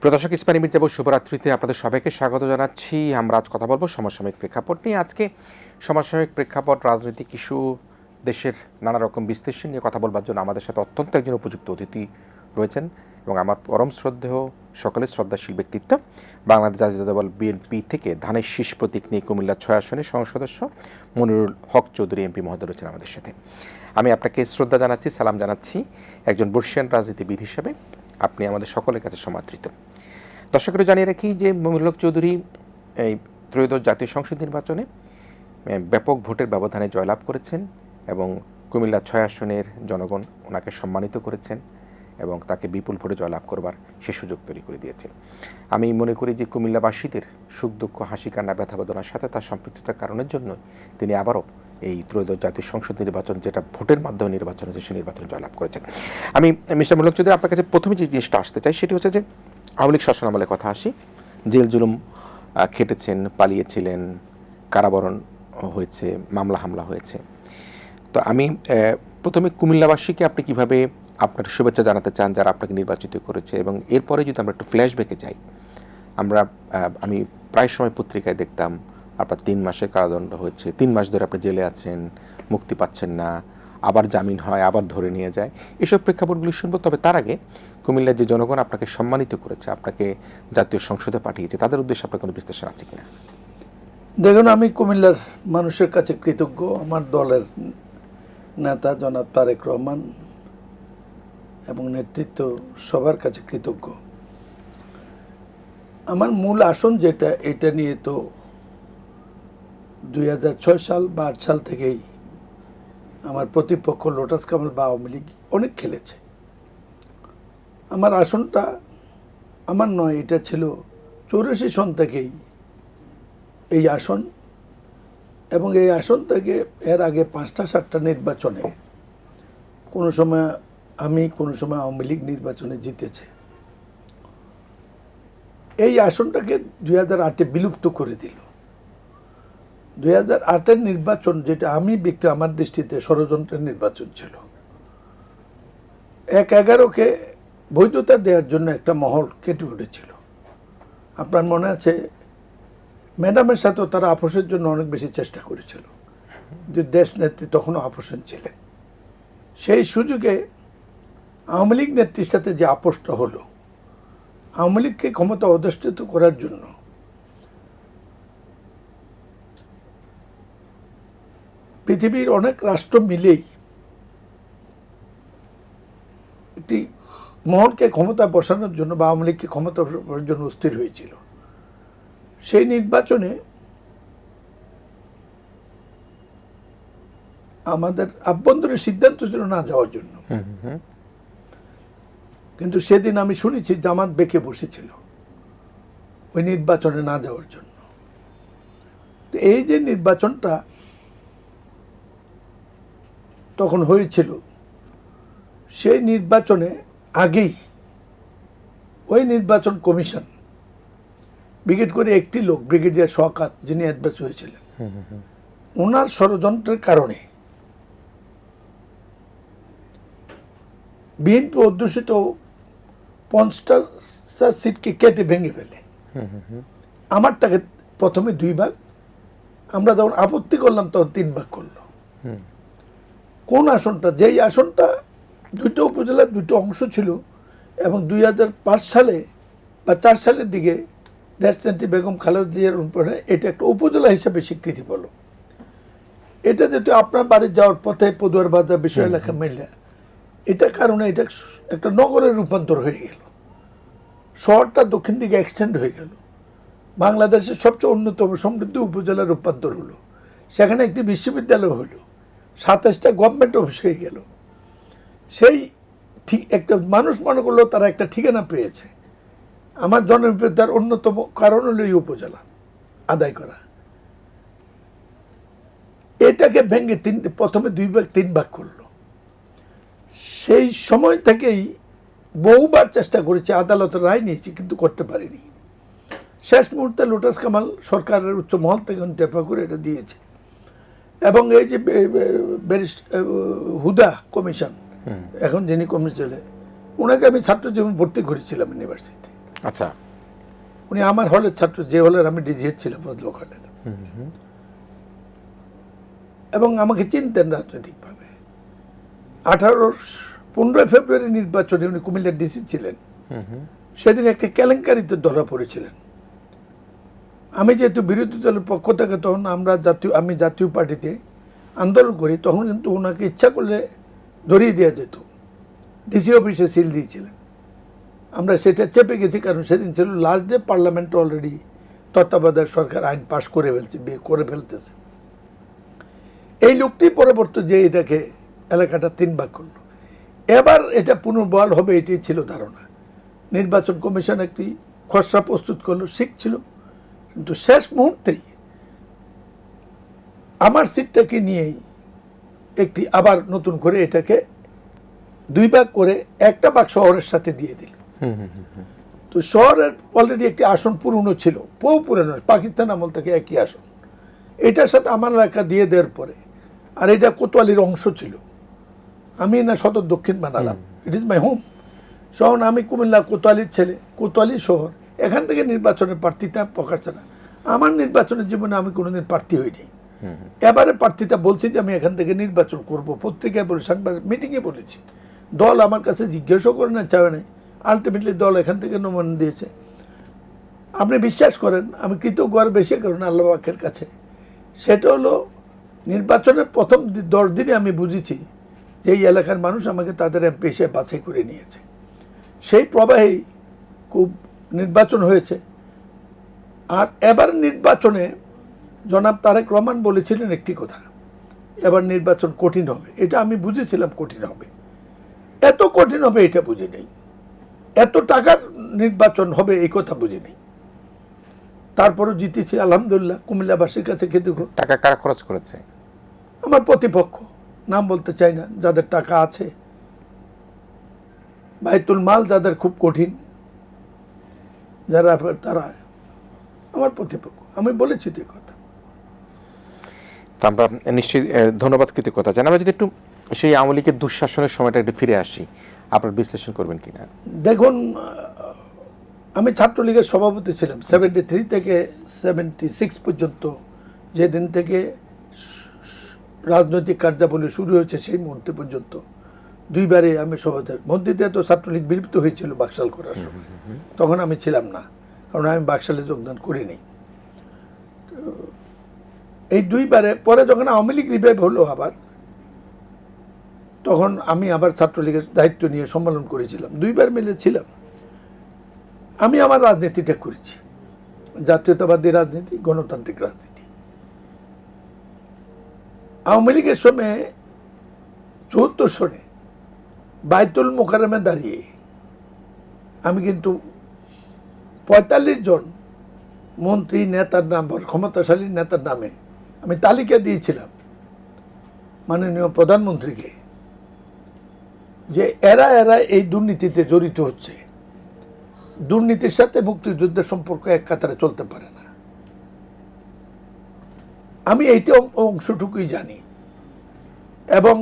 প্রদর্শক ইসমানী মির্জা শুভরাত্রিতে আপনাদের সবাইকে স্বাগত জানাচ্ছি। আমরা আজ কথা বলবো সমসাময়িক প্রেক্ষাপট নিয়ে। আজকে সমসাময়িক প্রেক্ষাপট, রাজনৈতিক ইস্যু, দেশের নানা রকম বিশ্লেষণ নিয়ে কথা বলবার জন্য আমাদের সাথে অত্যন্ত একজন উপযুক্ত অতিথি রয়েছেন এবং আমার পরম শ্রদ্ধেয় সকলের শ্রদ্ধাশীল ব্যক্তিত্ব, বাংলাদেশ জাতীয়তাবাদী দল বিএনপি থেকে ধানের শীষ প্রতীক নিয়ে কুমিল্লা 6 আসনের সংসদ সদস্য মনিরুল হক চৌধুরী এমপি মহোদয় রয়েছেন আমাদের সাথে। আমি আপনাকে শ্রদ্ধা জানাচ্ছি, সালাম জানাচ্ছি। একজন বর্ষিয়ান রাজনীতিবিদ হিসেবে আপনি আমাদের সকলের কাছে সমাদৃত। দর্শকরা জানিয়ে রাখি যে মনিরুল হক চৌধুরী এই ত্রয়োদশ জাতীয় সংসদ নির্বাচনে ব্যাপক ভোটের ব্যবধানে জয়লাভ করেছেন এবং কুমিল্লা 6 আসনের জনগণ ওনাকে সম্মানিত করেছেন এবং তাকে বিপুল ভোটে জয়লাভ করবার সে সুযোগ তৈরি করে দিয়েছে। আমি মনে করি যে কুমিল্লাবাসীদের সুখ দুঃখ, হাসি কান্না, ব্যথা বেদনার সাথে তার সম্পৃক্ততার কারণের জন্য তিনি আবারও এই ত্রয়োদশ জাতীয় সংসদ নির্বাচন, যেটা ভোটের মাধ্যমে নির্বাচন হয়েছে, সেই নির্বাচনে জয়লাভ করেছেন। আমি মিস্টার মনিরুল হক চৌধুরী আপনার কাছে প্রথমে যে জিনিসটা আসতে চাই সেটি হচ্ছে যে আওয়ামী লীগ শাসনামলের কথা আসি। জেল জুলুম খেটেছেন, পালিয়েছিলেন, কারাবরণ হয়েছে, মামলা হামলা হয়েছে। তো আমি প্রথমে কুমিল্লাবাসীকে আপনি কিভাবে আপনার শুভেচ্ছা জানাতে চান যারা আপনাকে নির্বাচিত করেছে, এবং এরপরে যদি আমরা একটু ফ্ল্যাশব্যাকে যাই, আমি প্রায় সময় পত্রিকায় দেখতাম আপনার 3 মাসের কারাদণ্ড হয়েছে, 3 মাস ধরে আপনি জেলে আছেন, মুক্তি পাচ্ছেন না, আবার জামিন হয়, আবার ধরে নিয়ে যায়। এসব প্রেক্ষাপটগুলি শুনবো। তবে তার আগে কুমিল্লার যে জনগণ আপনাকে সম্মানিত করেছে, আপনাকে জাতীয় সংসদে পাঠিয়েছে, তাদের উদ্দেশ্যে আপনার কোনো বিশ্লেষণ আছে কিনা? দেখুন, আমি কুমিল্লার মানুষের কাছে কৃতজ্ঞ। আমার দলের নেতা জনাব তারেক রহমান এবং নেতৃত্ব সবার কাছে কৃতজ্ঞ। আমার মূল আসন যেটা, এটা নিয়ে তো 2006 সাল বা 8 সাল থেকেই আমার প্রতিপক্ষ লোটাস কামাল বা আওয়ামী লীগ অনেক খেলেছে। আমার আসনটা আমার নয়, এটা ছিল 84 সন থেকেই এই আসন, এবং এই আসন থেকে এর আগে 5টা-7টা নির্বাচনে কোনো সময় আমি, কোনো সময় আওয়ামী লীগ নির্বাচনে জিতেছে। এই আসনটাকে 2008-এ বিলুপ্ত করে দিল। 2008-এর নির্বাচন, যেটা আমি ব্যক্তি আমার দৃষ্টিতে ষড়যন্ত্রের নির্বাচন ছিল। 1/11-কে বৈধতা দেওয়ার জন্য একটা মহল কেটে উঠেছিল। আপনার মনে আছে, ম্যাডামের সাথেও তারা আপোষের জন্য অনেক বেশি চেষ্টা করেছিল, যে দেশ নেত্রী তখনও আপোষেন ছিলেন। সেই সুযোগে আওয়ামী লীগ নেত্রীর সাথে যে আপোষটা হলো, আওয়ামী লীগকে ক্ষমতা অধিষ্ঠিত করার জন্য পৃথিবীর অনেক রাষ্ট্র মিলেই একটি মহলকে ক্ষমতা বসানোর জন্য বা আওয়ামী লীগকে ক্ষমতা বসানোর জন্য অস্থির হয়েছিল। সেই নির্বাচনে আমাদের আভ্যন্তরীণ সিদ্ধান্ত ছিল না যাওয়ার জন্য, কিন্তু সেদিন আমি শুনেছি জামাত বেঁকে বসেছিল ওই নির্বাচনে না যাওয়ার জন্য। তো এই যে নির্বাচনটা তখন হয়েছিল, সেই নির্বাচনে আগেই ওই নির্বাচন কমিশন ব্রিগেড করে একটি লোক, ব্রিগেডিয়ার শওকত, যিনি অ্যাডভাইস হয়েছিলেন, ওনার ষড়যন্ত্রের কারণে বিএনপি অধ্যুষিত 50টা সিটকে কেটে ভেঙে ফেলে। আমারটাকে প্রথমে 2 ভাগ, আমরা যখন আপত্তি করলাম তখন 3 ভাগ করলো। কোন আসনটা, যেই আসনটা 2টা উপজেলার 2টো অংশ ছিল, এবং 2005 সালে বা 4 সালের দিকে দেশনেত্রী বেগম খালেদা জিয়ার অনুপ্রেরণায় এটা একটা উপজেলা হিসাবে স্বীকৃতি পেল। এটা যেহেতু আপনার বাড়ি যাওয়ার পথে পদুয়ার বাজার বিষয় এলাকা মিলে, এটার কারণে এটা একটা নগরের রূপান্তর হয়ে গেল। শহরটা দক্ষিণ দিকে এক্সটেন্ড হয়ে গেল। বাংলাদেশের সবচেয়ে অন্যতম সমৃদ্ধ উপজেলার রূপান্তর হলো। সেখানে একটি বিশ্ববিদ্যালয় হলো, 27টা গভর্নমেন্ট অফিস হয়ে গেল। সেই ঠিক একটা মানুষ মনে করলো তারা একটা ঠিকানা পেয়েছে। আমার জনপ্রিয়তার অন্যতম কারণ হলো এই উপজেলা আদায় করা। এটাকে ভেঙে প্রথমে 2 ভাগ 3 ভাগ করলো। সেই সময় থেকেই বহুবার চেষ্টা করেছি, আদালতের রায় নিয়েছি, কিন্তু করতে পারিনি। শেষ মুহূর্তে লোটাস কামাল সরকারের উচ্চ মহল থেকে টেপা করে এটা দিয়েছে। এবং এই যে হুদা কমিশন, এখন যিনি কমিশনে, ওনাকে আমি ছাত্র জীবন ভর্তি করেছিলাম ইউনিভার্সিটিতে। আচ্ছা। উনি আমার হলের ছাত্র, যে হলের আমি ডিজিএস ছিলাম, ফজলক হলের, এবং আমাকে চিনতেন রাজনৈতিকভাবে। 15 ফেব্রুয়ারি নির্বাচনে উনি কুমিল্লার ডিসি ছিলেন। সেদিন একটা কেলেঙ্কারিতে ধরা পড়েছিলেন। আমি যেহেতু বিরোধী দলের পক্ষ থেকে, তখন আমি জাতীয় পার্টিতে আন্দোলন করি, তখন কিন্তু ওনাকে ইচ্ছা করলে ধরিয়ে দেওয়া যেত। ডিসি অফিসে সিল দিয়েছিলেন। আমরা সেটা চেপে গেছি, কারণ সেদিন ছিল লাস্ট ডে, পার্লামেন্ট অলরেডি তত্ত্বাবধায়ক সরকার আইন পাশ করে ফেলতেছে। এই লোকটি পরবর্তী যে এটাকে এলাকাটা 3 ভাগ করলো। এবার এটা পুনর্বহাল হবে, এটি ছিল ধারণা। নির্বাচন কমিশন একটি খসড়া প্রস্তুত করলো, শিখছিল, কিন্তু শেষ মুহূর্তেই আমার সিটটাকে নিয়েই একটি আবার নতুন করে এটাকে 2 ভাগ করে একটা ভাগ শহরের সাথে দিয়ে দিল। তো শহরের অলরেডি একটি আসন পুরনো ছিল, পুরনো, পাকিস্তান আমল থেকে একই আসন, এটার সাথে আমার এলাকা দিয়ে দেওয়ার পরে, আর এটা কোতোয়ালির অংশ ছিল, আমি না সদর দক্ষিণ বানালাম, ইট ইজ মাই হোম। শহর আমি কুমিল্লা কোতোয়ালির ছেলে, কোতোয়ালি শহর, এখান থেকে নির্বাচনের প্রার্থিতা প্রকাশ না। আমার নির্বাচনের জীবনে আমি কোনোদিন প্রার্থী হইনি। এবারে প্রার্থিতা বলছি যে আমি এখান থেকে নির্বাচন করব, পত্রিকায় বলে, সাংবাদিক মিটিংয়ে বলেছি। দল আমার কাছে জিজ্ঞাসাও করে না, চায় নাই। আলটিমেটলি দল এখান থেকে নমন দিয়েছে। আপনি বিশ্বাস করেন, আমি কৃতজ্ঞ আর বেশি কারণ আল্লাহ পাকের কাছে। সেটা হলো নির্বাচনের প্রথম 10 দিনে আমি বুঝেছি যে এই এলাকার মানুষ আমাকে তাদের এমপি হিসেবে বাছাই করে নিয়েছে। সেই প্রবাহেই খুব নির্বাচন হয়েছে। আর এবার নির্বাচনে জনাব তারেক রহমান বলেছিলেন একটি কথা, এবার নির্বাচন কঠিন হবে। এটা আমি বুঝেছিলাম কঠিন হবে, এত কঠিন হবে এটা বুঝি নেই, এত টাকার নির্বাচন হবে এই কথা বুঝি নেই। তারপরও জিতেছি আলহামদুলিল্লাহ। কুমিল্লাবাসীর কাছে টাকা কারা খরচ করেছে? আমার প্রতিপক্ষ, নাম বলতে চাই না, যাদের টাকা আছে, বাইতুল মাল যাদের খুব কঠিন, যারা তারা আমার প্রতিপক্ষ। আমি বলেছি তো কথা। তা আমরা নিশ্চয়ই ধন্যবাদ, কৃতজ্ঞতা জানাবো। যদি একটু সেই আওয়ামী লীগের দুঃশাসনের সময়টা একটু ফিরে আসি, আপনার বিশ্লেষণ করবেন কিনা? দেখুন, আমি ছাত্রলীগের সভাপতি ছিলাম 73 থেকে 76 পর্যন্ত, যেদিন থেকে রাজনৈতিক কার্যাবলী শুরু হয়েছে সেই মুহূর্তে পর্যন্ত 2 বারে আমি সভাপতি। মধ্যে তো ছাত্রলীগ বিলুপ্ত হয়েছিল বাকশাল করার সময়, তখন আমি ছিলাম না, কারণ আমি বাকশালে যোগদান করিনি। এই 2 বারে পরে যখন আওয়ামী লীগ রিভাইভ হলো আবার, তখন আমি আবার ছাত্রলীগের দায়িত্ব নিয়ে সম্মেলন করেছিলাম, 2 বার মিলে ছিলাম। আমি আমার রাজনীতিটা করেছি, জাতীয়তাবাদী রাজনীতি, গণতান্ত্রিক রাজনীতি। আওয়ামী লীগের সময় 74 সনে বাইতুল মোকাররমে দাঁড়িয়ে আমি কিন্তু 45 জন মন্ত্রী নেতার নাম, ক্ষমতাশালী নেতার নামে আমি তালিকা দিয়েছিলাম মাননীয় প্রধানমন্ত্রীকে, যে এরা এই দুর্নীতিতে জড়িত হচ্ছে, দুর্নীতির সাথে মুক্তিযুদ্ধের সম্পর্ক এক কাতারে চলতে পারে না। আমি এইটা অংশটুকুই জানি, এবং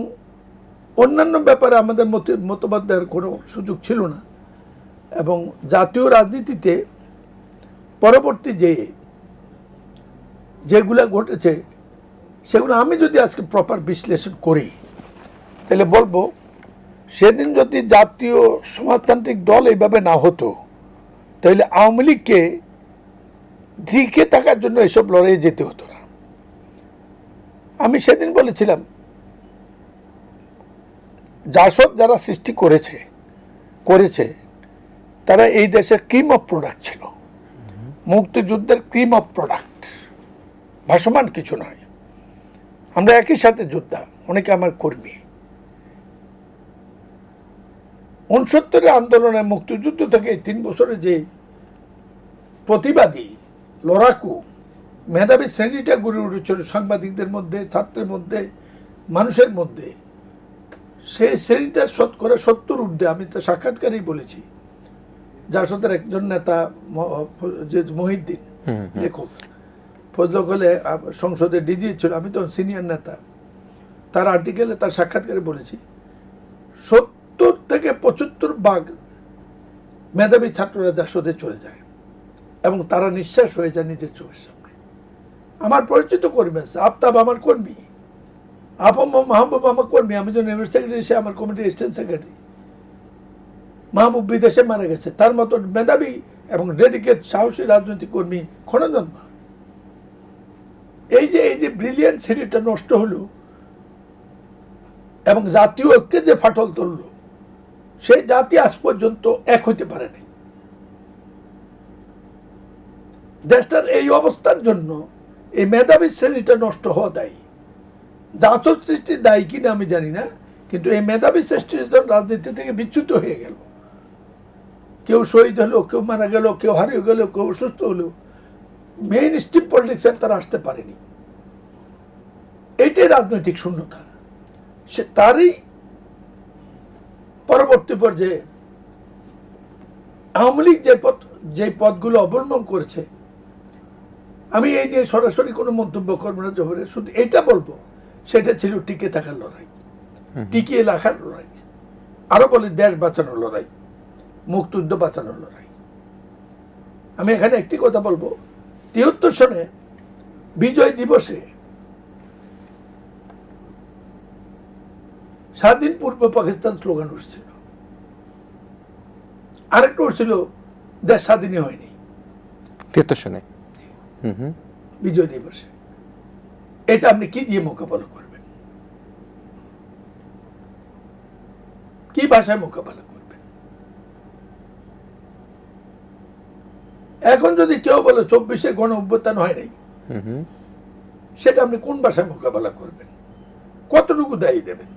অন্যান্য ব্যাপারে আমাদের মতবাদ দেওয়ার কোনো সুযোগ ছিল না। এবং জাতীয় রাজনীতিতে পরবর্তী যেগুলো ঘটেছে, সেগুলো আমি যদি আজকে প্রপার বিশ্লেষণ করি, তাহলে বলবো সেদিন যদি জাতীয় সমাজতান্ত্রিক দল এইভাবে না হতো, তাহলে আওয়ামী লীগকে দিকে থাকার জন্য এসব লড়াইয়ে যেতে হতো না। আমি সেদিন বলেছিলাম, জাসদ যারা সৃষ্টি করেছে তারা এই দেশের ক্রিম অফ প্রোডাক্ট ছিল, মুক্তিযুদ্ধের ক্রিম অফ প্রোডাক্ট, ভাসমান কিছু নয়। আমরা একই সাথে যোদ্ধা, অনেকে আমার কর্মী। 69 আন্দোলনে মুক্তিযুদ্ধ থেকে 3 বছরে যে প্রতিবাদী, লড়াকু, মেধাবী শ্রেণীটা গড়ে উঠেছিল সাংবাদিকদের মধ্যে, ছাত্রের মধ্যে, মানুষের মধ্যে, সেই শ্রেণীটা শতকরা 70 ঊর্ধ্বে। আমি তো সাক্ষাৎকারেই বলেছি, জাসদের একজন নেতা যে মহিউদ্দিন লেখক, ফজলক হলে সংসদে ডিজি ছিল, আমি তো সিনিয়র নেতা, তার আর্টিকেলে, তার সাক্ষাৎকারে বলেছি 70 থেকে 75 ভাগ মেধাবী ছাত্ররা জাসদে চলে যায় এবং তারা নিঃশ্বাস হয়ে যায় নিজের চোখের সামনে। আমার পরিচিত কর্মী আছে, আফতাব আমার কর্মী, মাহবুব আমার কর্মী, আমি যখন ইউনিভার্সিটি সেক্রেটারি, সে আমার কমিটির অ্যাসিস্ট্যান্ট সেক্রেটারি। মাহবুব বিদেশে মারা গেছে, তার মতো মেধাবী এবং ডেডিকেট সাহসী রাজনৈতিক কর্মী ক্ষণজন্মা। এই যে ব্রিলিয়ান্ট সিটিটা নষ্ট হলো এবং জাতীয় ঐক্যে যে ফাটল ধরল, সেই জাতি আজ পর্যন্ত এক হইতে পারে নাই। দেশটার এই অবস্থার জন্য এই মেধাবী শ্রেণীটা নষ্ট হওয়া দায়ী। জাসদ সৃষ্টি দায়ী কিনা আমি জানি না, কিন্তু এই মেধাবী সৃষ্টির জন্য রাজনীতি থেকে বিচ্যুত হয়ে গেল। কেউ শহীদ হলো, কেউ মারা গেল, কেউ হারিয়ে গেল, কেউ অসুস্থ হলো, মেইন স্ট্রিম পলিটিক্সে তারা আসতে পারেনি। এইটাই রাজনৈতিক শূন্যতা। সে তারই পরবর্তী পর্যায়ে আওয়ামী লীগ যে পথগুলো অবলম্বন করেছে, আমি এই নিয়ে সরাসরি কোনো মন্তব্য করবো না, জোহরে শুধু এটা বলবো, সেটা ছিল টিকে থাকার লড়াই, টিকিয়ে রাখার লড়াই, আরো বলি দেশ বাঁচানোর লড়াই, মুক্তিযুদ্ধ বাঁচানোর লড়াই। আমি এখানে একটি কথা বলবো, ৭৩ সনে বিজয় দিবসে স্বাধীন পূর্ব পাকিস্তান স্লোগান উঠছিল, আরেকটা উঠছিল দেশ স্বাধীনই হয়নি ৭৩ সনে বিজয় দিবসে। এটা আপনি কি দিয়ে মোকাবেলা করবেন? কি ভাষায় মোকাবেলা করবেন? এখন যদি কেউ বলে ২৪-এ গণ অভ্যুত্থান হয় নাই, সেটা আপনি কোন ভাষায় মোকাবেলা করবেন? কতটুকু দায়ী দেবেন?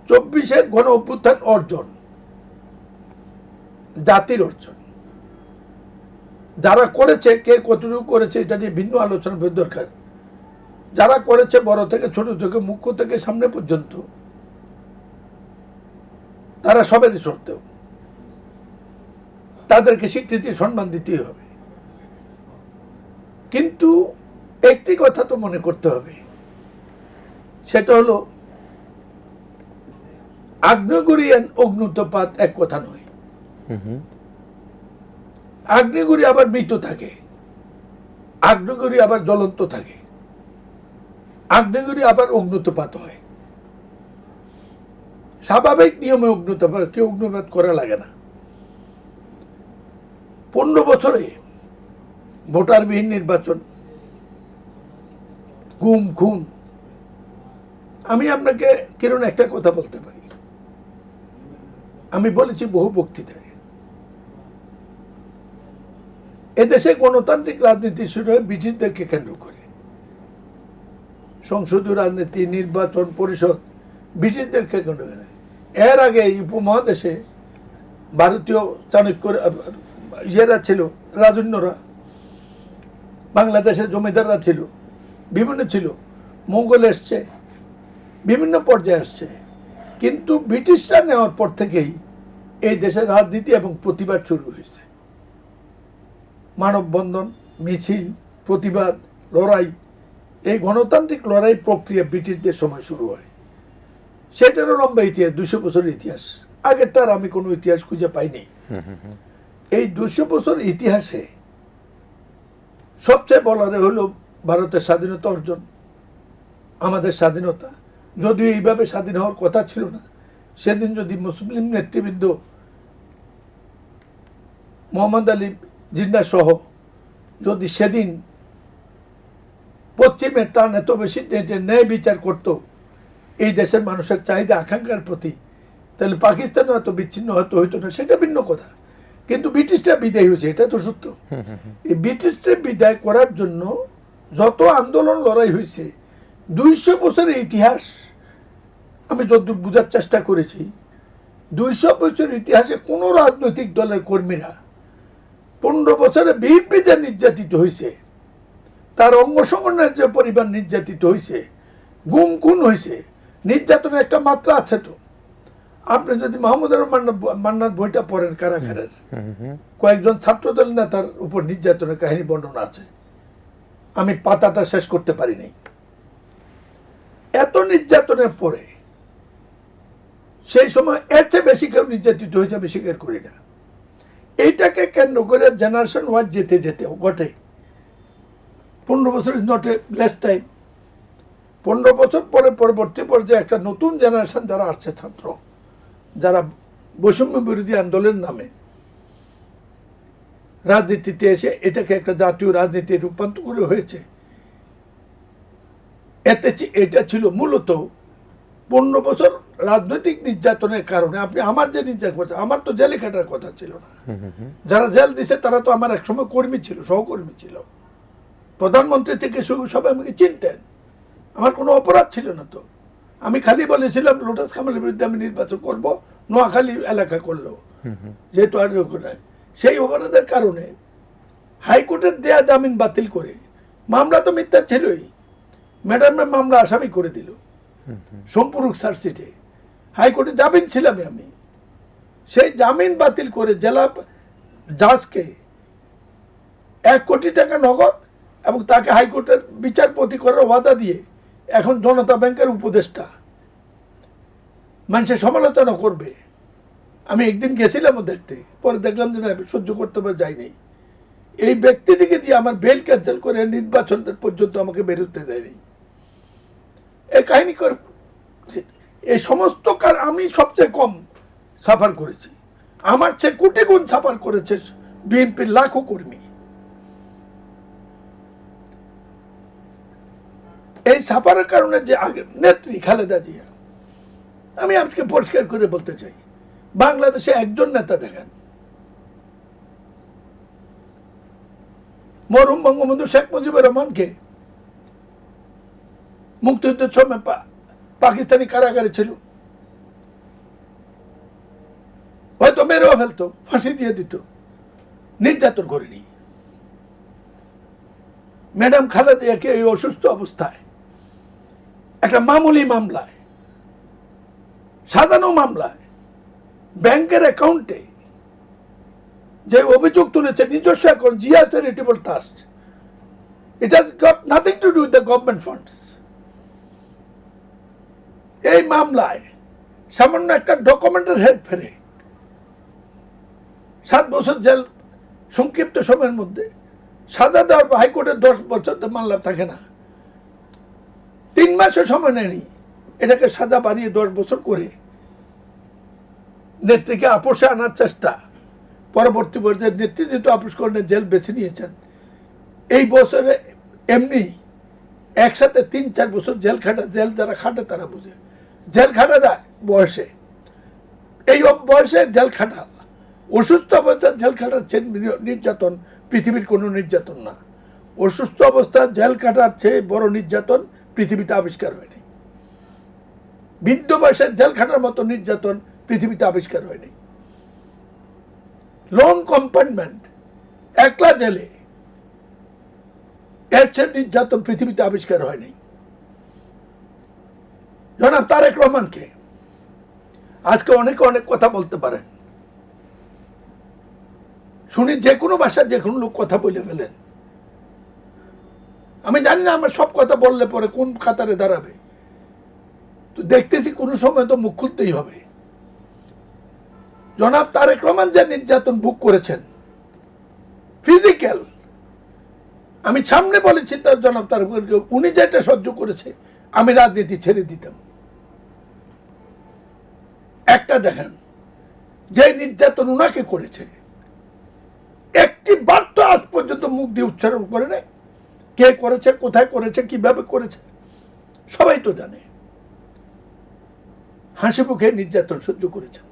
২৪-এর গণ অভ্যুত্থান অর্জন, জাতির অর্জন। যারা করেছে, কে কতটুকু করেছে, এটা নিয়ে ভিন্ন আলোচনা দরকার। যারা করেছে, বড় থেকে ছোট থেকে মুখ্য থেকে সামনে পর্যন্ত, তারা সবেরই সত্ত্বেও তাদেরকে স্বীকৃতি সম্মান দিতেই হবে। কিন্তু একটি কথা তো মনে করতে হবে, সেটা হলো আগ্নেয়গিরি অগ্নুৎপাত এক কথা নয়। আগ্নেয়গিরি আবার মৃত থাকে, আগ্নেয়গিরি আবার জ্বলন্ত থাকে, আগ্নেয়গিরি আবার অগ্নুৎপাত হয়। স্বাভাবিক নিয়মে অগ্নুৎপাত, কেউ অগ্নুৎপাত করা লাগে না। ১৫ বছরে ভোটারবিহীন নির্বাচন, গুম খুন। আমি আপনাকে কিরণ একটা কথা বলতে পারি, আমি বলেছি বহু বক্তৃতায়, এদেশে গণতান্ত্রিক রাজনীতি শুরু হয় ব্রিটিশদেরকে কেন্দ্র করে। সংসদীয় রাজনীতি, নির্বাচন, পরিষদ ব্রিটিশদেরকে কেন্দ্র করে। এর আগে এই উপমহাদেশে ভারতীয় চাণক্য ইয়েরা ছিল, রাজন্যরা, বাংলাদেশের জমিদাররা ছিল, বিভিন্ন ছিল, মোগল এসছে, বিভিন্ন পর্যায়ে আসছে। কিন্তু ব্রিটিশরা নেওয়ার পর থেকেই এই দেশের রাজনীতি এবং প্রতিবাদ শুরু হয়েছে। মানববন্ধন, মিছিল, প্রতিবাদ, লড়াই, এই গণতান্ত্রিক লড়াই প্রক্রিয়া ব্রিটিশদের সময় শুরু হয়। সেটারও লম্বা ইতিহাস, ২০০ বছরের ইতিহাস। আগেরটার আমি কোনো ইতিহাস খুঁজে পাইনি। এই ২০০ বছর ইতিহাসে সবচেয়ে বলারে হলো ভারতের স্বাধীনতা অর্জন, আমাদের স্বাধীনতা। যদিও এইভাবে স্বাধীন হওয়ার কথা ছিল না। সেদিন যদি মুসলিম নেতৃবৃন্দ মোহাম্মদ আলী জিন্না সহ যদি সেদিন পশ্চিমের টান এত বেশি ন্যায় বিচার করত এই দেশের মানুষের চাহিদা আকাঙ্ক্ষার প্রতি, তাহলে পাকিস্তানও এত বিচ্ছিন্ন হয়তো হইতো না, সেটা ভিন্ন কথা। কিন্তু ব্রিটিশরা বিদায় হয়েছে, এটা তো সত্য। এই ব্রিটিশরা বিদায় করার জন্য যত আন্দোলন লড়াই হয়েছে, ২০০ বছরের ইতিহাস আমি যতদূর বোঝার চেষ্টা করেছি, ২০০ বছরের ইতিহাসে কোনো রাজনৈতিক দলের কর্মীরা ১৫ বছরে বিএনপি যে নির্যাতিত হয়েছে, তার অঙ্গ সংগঠনের যে পরিবার নির্যাতিত হয়েছে, গুম খুন হয়েছে, নির্যাতনের একটা মাত্রা আছে। তো আপনি যদি মাহমুদুর মান্নার বইটা পড়েন, কারাগারের কয়েকজন ছাত্রদল নেতার উপর নির্যাতনের কাহিনী বর্ণনা আছে। আমি পাতাটা শেষ করতে পারিনি। এত নির্যাতনের পরে সেই সময় এর চেয়ে বেশি কেউ নির্যাতিত হয়েছে আমি স্বীকার করি না। এইটাকে কেন্দ্র করে জেনারেশন ওয়াইজ যেতে যেতে ঘটে 15 বছর is not a less time. 15 বছর পরে পরবর্তী পর্যায়ে একটা নতুন জেনারেশন যারা আসছে, ছাত্র যারা বৈষম্য বিরোধী আন্দোলনের নামে রাজনীতিতে এসে এটাকে একটা জাতীয় রাজনীতি রূপান্তর করে হয়েছে। এটা ছিল মূলত 15 বছর রাজনৈতিক নির্যাতনের কারণে। আপনি আমার যে নির্যাতন করছেন, আমার তো জেলে কাটার কথা ছিল না। যারা জেল দিছে তারা তো আমার একসময় কর্মী ছিল, সহকর্মী ছিল। প্রধানমন্ত্রী থেকে শুরু সবাই আমাকে চিনতেন, আমার কোনো অপরাধ ছিল না। তো আমি খালি বলেছিলাম লোটাস কামালের বিরুদ্ধে আমি নির্বাচন করব, নোয়াখালী এলাকা করলেও, যেহেতু আর নাই। সেই অপরাধের কারণে হাইকোর্টের দেয়া জামিন বাতিল করে, মামলা তো মিথ্যা ছিলই, ম্যাডামের মামলা আসামি করে দিল সম্পূরক চার্জশিটে। হাইকোর্টে জামিন ছিলাম আমি, সেই জামিন বাতিল করে জেলা জাজকে 1 কোটি টাকা নগদ এবং তাকে হাইকোর্টের বিচারপতি করার ওয়াদা দিয়ে এখন জনতা ব্যাংকের উপদেষ্টা। মানুষের সমালোচনা করবে। আমি একদিন গেছিলাম দেখতে, পরে দেখলাম যে না, সহ্য করতে পারে যায়নি। এই ব্যক্তিটিকে দিয়ে আমার বেল ক্যান্সেল করে নির্বাচন পর্যন্ত আমাকে বেরোতে দেয়নি। এই কাহিনী করে এই সমস্ত কার আমি সবচেয়ে কম সাফার করেছি। আমার চেয়ে কোটি গুণ সাফার করেছে বিএনপির লাখো কর্মী। এই সাফারের কারণে যে আগে নেত্রী খালেদা জিয়া, আমি আজকে পরিষ্কার করে বলতে চাই, বাংলাদেশে একজন নেতা দেখেন, মরহুম বঙ্গবন্ধু শেখ মুজিবুর রহমানকে মুক্তিযুদ্ধের সময় পাকিস্তানি কারাগারে ছিল, হয়তো মেরেও ফেলতো, ফাঁসি দিয়ে দিত, নির্যাতন করেনি। ম্যাডাম খালেদা জিয়াকে এই অসুস্থ অবস্থায় একটা মামুলি মামলায়, সাজানো মামলায়, ব্যাংকের অ্যাকাউন্টে যে অভিযোগ তুলেছে নিজস্ব account, Zia charitable trust, it has got nothing to do with the government funds. এই মামলায় সামান্য একটা ডকুমেন্টের হেরফেরে 7 বছর জেল, সংক্ষিপ্ত সময়ের মধ্যে সাজা দেওয়ার পর হাইকোর্টের 10 বছর মামলা থাকে না, 3 মাসের সময় নেয়নি, এটাকে সাজা বাড়িয়ে 10 বছর করে নেত্রীকে আপোষে আনার চেষ্টা। পরবর্তী পর্যায়ে নেত্রী যেহেতু আপোষ করে জেল বেছে নিয়েছেন, এই বছরে এমনি একসাথে 3-4 বছর জেল খাটা, জেল যারা খাটে তারা বুঝে, জেল খাটা যায় বয়সে, এই বয়সে জেল খাটা, অসুস্থ অবস্থায় জেল খাটার চেয়ে নির্যাতন পৃথিবীর কোনো নির্যাতন না। অসুস্থ অবস্থায় জেল কাটার চেয়ে বড় নির্যাতন পৃথিবীতে আবিষ্কার হয়নি। বৃদ্ধ বয়সে জেল খাটার মতো নির্যাতন পৃথিবীতে আবিষ্কার হয়নি। লং কম্পার্টমেন্ট, একলা জেলে, এর চেয়ে নির্যাতন পৃথিবীতে আবিষ্কার হয়নি। জনাব তারেক রহমানকে আজকে অনেকে অনেক কথা বলতে পারেন, শুনি যে কোনো ভাষায় যে কোনো লোক কথা বলে ফেলেন। আমি জানি না আমার সব কথা বললে পরে কোন কাতারে দাঁড়াবে, তো দেখতেছি কোনো সময় তো মুখ খুলতেই হবে। জনাব তারেক রহমান যে নির্যাতন ভোগ করেছেন, ফিজিক্যাল, আমি সামনে বলেছি তার জনাব তারেক, উনি যেটা সহ্য করেছে আমি রাজনীতি ছেড়ে দিতাম। একটা দেখেন, যে নির্যাতন উনাকে করেছে, একটি বার্তা আজ পর্যন্ত মুখ দিয়ে উচ্চারণ করে নাই। কে করেছে, কোথায় করেছে, কিভাবে করেছে সবাই তো জানে। হাসি মুখে নির্যাতন সহ্য করেছেন।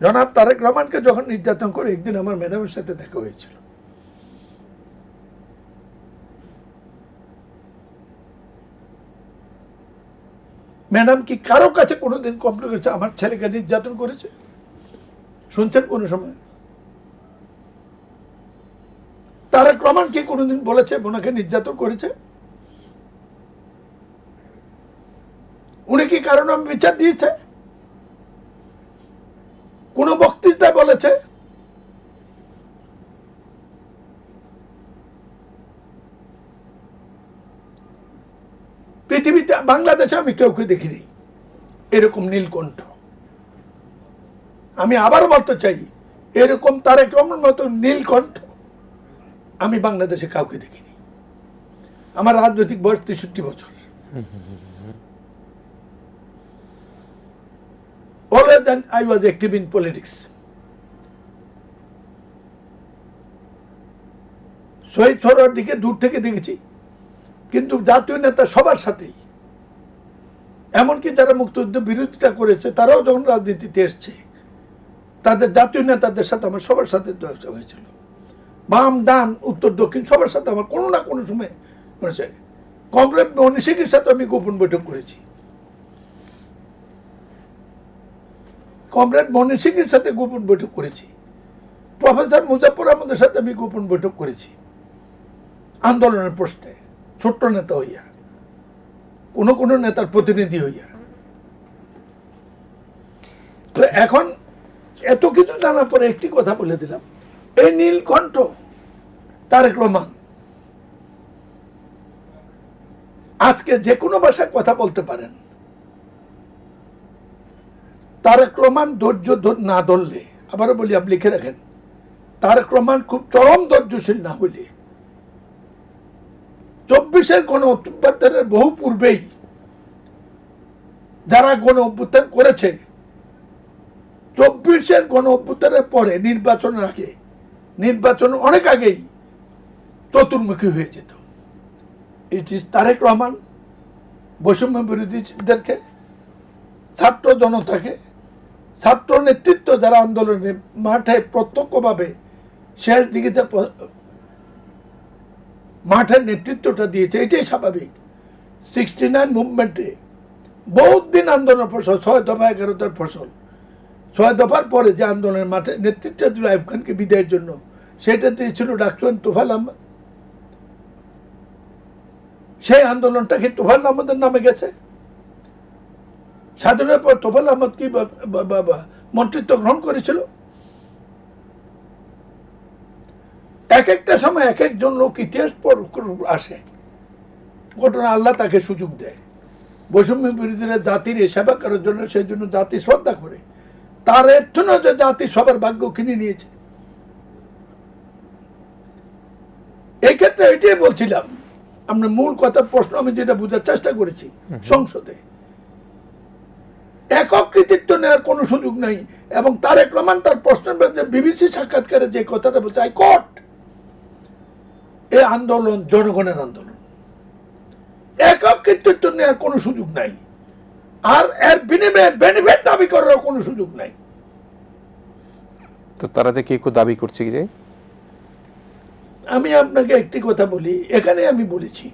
জনাব তারেক রহমানকে যখন নির্যাতন করে, একদিন আমার ম্যাডামের সাথে দেখা হয়েছিল। ম্যাডাম কি কারো কাছে কোনোদিন কমপ্লেন করেছে আমার ছেলেকে নির্যাতন করেছে? শুনছেন কোনো সময়? তারেক রহমান কি কোনোদিন বলেছে ওনাকে নির্যাতন করেছে? উনি কি কারণ আমি বিচার দিয়েছে? কোন বক্তৃতায় বলেছে? পৃথিবীতে, বাংলাদেশে আমি কেউকে দেখিনি এরকম নীলকণ্ঠ, আমি আবারও বলতে চাই, এরকম তারেক রহমান মতো নীলকণ্ঠ আমি বাংলাদেশে কাউকে দেখিনি। আমার রাজনৈতিক বয়স 63 বছর। Always and I was active in politics. শহীদ সরোয়ার দিকে দূর থেকে দেখেছি, কিন্তু জাতীয় নেতা সবার সাথেই, এমনকি যারা মুক্তিযুদ্ধ বিরোধিতা করেছে তারাও যখন রাজনীতিতে এসছে তাদের জাতীয় নেতাদের সাথে আমার সবার সাথে দেখা হয়েছিল। বাম ডান উত্তর দক্ষিণ সবার সাথে আমার কোনো না কোনো সময় করেছে। কমরেড মনি সিংয়ের সাথে আমি গোপন বৈঠক করেছি, কমরেড মনি সিংয়ের সাথে গোপন বৈঠক করেছি, প্রফেসর মুজাফর আহমদের সাথে আমি গোপন বৈঠক করেছি আন্দোলনের প্রশ্নে, ছোট্ট নেতা হইয়া, কোন নেতার প্রতিনিধি হইয়া। তো এখন এত কিছু জানার পরে একটি কথা বলে দিলাম, এই নীলকণ্ঠ তারেক রহমান আজকে যে কোনো ভাষায় কথা বলতে পারেন। তারেক রহমান ধৈর্য না ধরলে, আবারও বলি আপনি লিখে রাখেন, তারেক রহমান খুব চরম ধৈর্যশীল না হইলে 24-এর গণ অভ্যুত্থানের বহু পূর্বেই যারা গণ অভ্যুত্থান করেছে, 24-এর গণ অভ্যুত্থানের পরে নির্বাচনের আগে, নির্বাচন অনেক আগেই চতুর্মুখী হয়ে যেত। ইট ইজ তারেক রহমান বৈষম্য বিরোধীদেরকে, ছাত্র জনতাকে, ছাত্র নেতৃত্ব যারা আন্দোলনে মাঠে প্রত্যক্ষভাবে শেষ দিকে যে মাঠের নেতৃত্বটা দিয়েছে, এটাই স্বাভাবিক। 69 মুভমেন্টে বহুত দিন আন্দোলনের ফসল, 6 দফা 11টার ফসল, 6 দফার পরে যে আন্দোলনের মাঠে নেতৃত্ব দিল আইয়ুব খানকে বিদায়ের জন্য, সেটা দিয়েছিল ডাকসুয়ান তোফায়েল আহমদ। সেই আন্দোলনটা কি তোফায়েল আহমদের নামে গেছে? স্বাধীনের পর তোফায়েল আহমদ কি মন্ত্রিত্ব গ্রহণ করেছিল? এক একটা সময় এক একজন লোক ইতিহাস আসে, ঘটনা আল্লাহ তাকে সুযোগ দেয়। বৈষম্য বিরোধীরা জাতির সেবা করার জন্য, সেই জন্য জাতি শ্রদ্ধা করে, তার এর যে জাতি সবার ভাগ্য কিনে নিয়েছে। এই ক্ষেত্রে এটাই বলছিলাম, আমরা মূল কথার প্রশ্ন আমি যেটা বোঝার চেষ্টা করেছি, সংসদে একক কৃতিত্ব নেওয়ার কোনো সুযোগ নাই। এবং তারেক রহমান তার প্রশ্নের বিবিসি সাক্ষাৎকারে যে কথাটা বলছে, হাইকোর্ট, এই আন্দোলন জনগণের আন্দোলন, একক কৃতিত্ব নেওয়ার কোনো সুযোগ নাই, আর এর বিনিময়ে বেনিফিট দাবি করার কোনো সুযোগ নাই। তো তারা যে কেউ দাবি করছে কি যে, আমি আপনাকে একটি কথা বলি, এখানে আমি বলেছি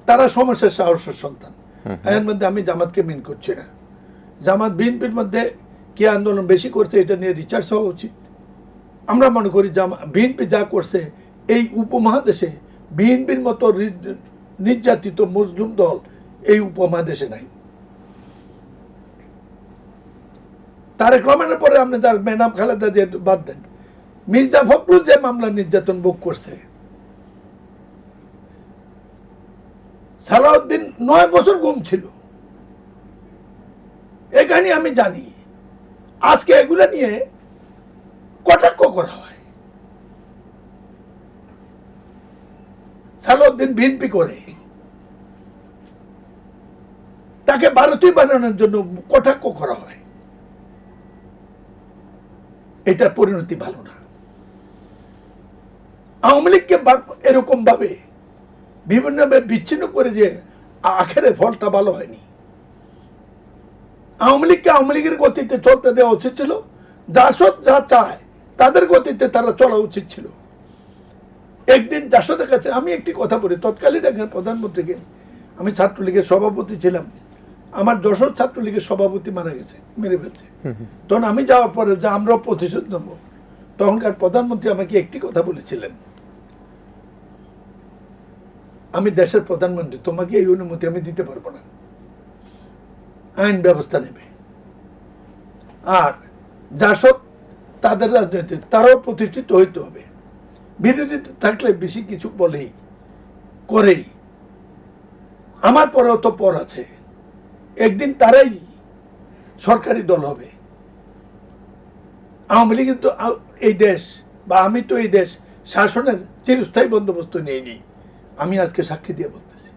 তারা সমস্যার সাহসের সন্তান। এর মধ্যে আমি জামাতকে মিন করছি না। জামাত বিএনপির মধ্যে কে আন্দোলন বেশি করছে এটা নিয়ে রিসার্চ হওয়া উচিত। আমরা মনে করি বিএনপি যা করছে এই উপমহাদেশে, বিএনপির মতো নির্যাতিত মজলুম দল এই উপমহাদেশে নাই। তারেক রহমানের পরে আপনি তার ম্যাডাম খালেদা যে বাদ দেন, মির্জা ফখরুল যে মামলা নির্যাতন ভোগ করছে, সালাউদ্দিন 9 বছর গুম ছিল, এই কাহিনী আমি জানি। আজকে এগুলা নিয়ে কটাক্ষ করা হয়। সালাউদ্দিন বিএনপি করে, তাকে ভারতীয় বানানোর জন্য কটাক্ষ করা হয়। এটার পরিণতি ভালো না। আওয়ামী লীগকে এরকম ভাবে বিভিন্নভাবে বিচ্ছিন্ন করে যে আখেরে ফলটা ভালো হয়নি। আওয়ামী লীগকে আওয়ামী লীগের গতিতে চলতে দেওয়া উচিত ছিল, জাসদ যা চায় তাদের গতিতে তারা চলা উচিত ছিল। একদিন জাসদের কাছে আমি একটি কথা বলি, তৎকালীন একজন প্রধানমন্ত্রীকে, আমি ছাত্রলীগের সভাপতি ছিলাম, আমার যশোর ছাত্রলীগের সভাপতি মারা গেছে, মেরে ফেলছে। তখন আমি যাওয়ার পরে যে আমরাও প্রতিশোধ নেব, তখনকার প্রধানমন্ত্রী আমাকে একটি কথা বলেছিলেন, আমি দেশের প্রধানমন্ত্রী, তোমাকে এই অনুমতি আমি দিতে পারবো না, আইন ব্যবস্থা নেবে। আর জাসদ তাদের রাজনীতি, তারাও প্রতিষ্ঠিত হইতে হবে। বিরোধীতে থাকলে বেশি কিছু বলেই করেই, আমার পরেও তো পর আছে। একদিন তারাই সরকারি দল হবে। আওয়ামী লীগ কিন্তু এই দেশ বা আমি তো এই দেশ শাসনের চিরস্থায়ী বন্দোবস্ত নিইনি, আমি আজকে সাক্ষী দিয়ে বলতেছি।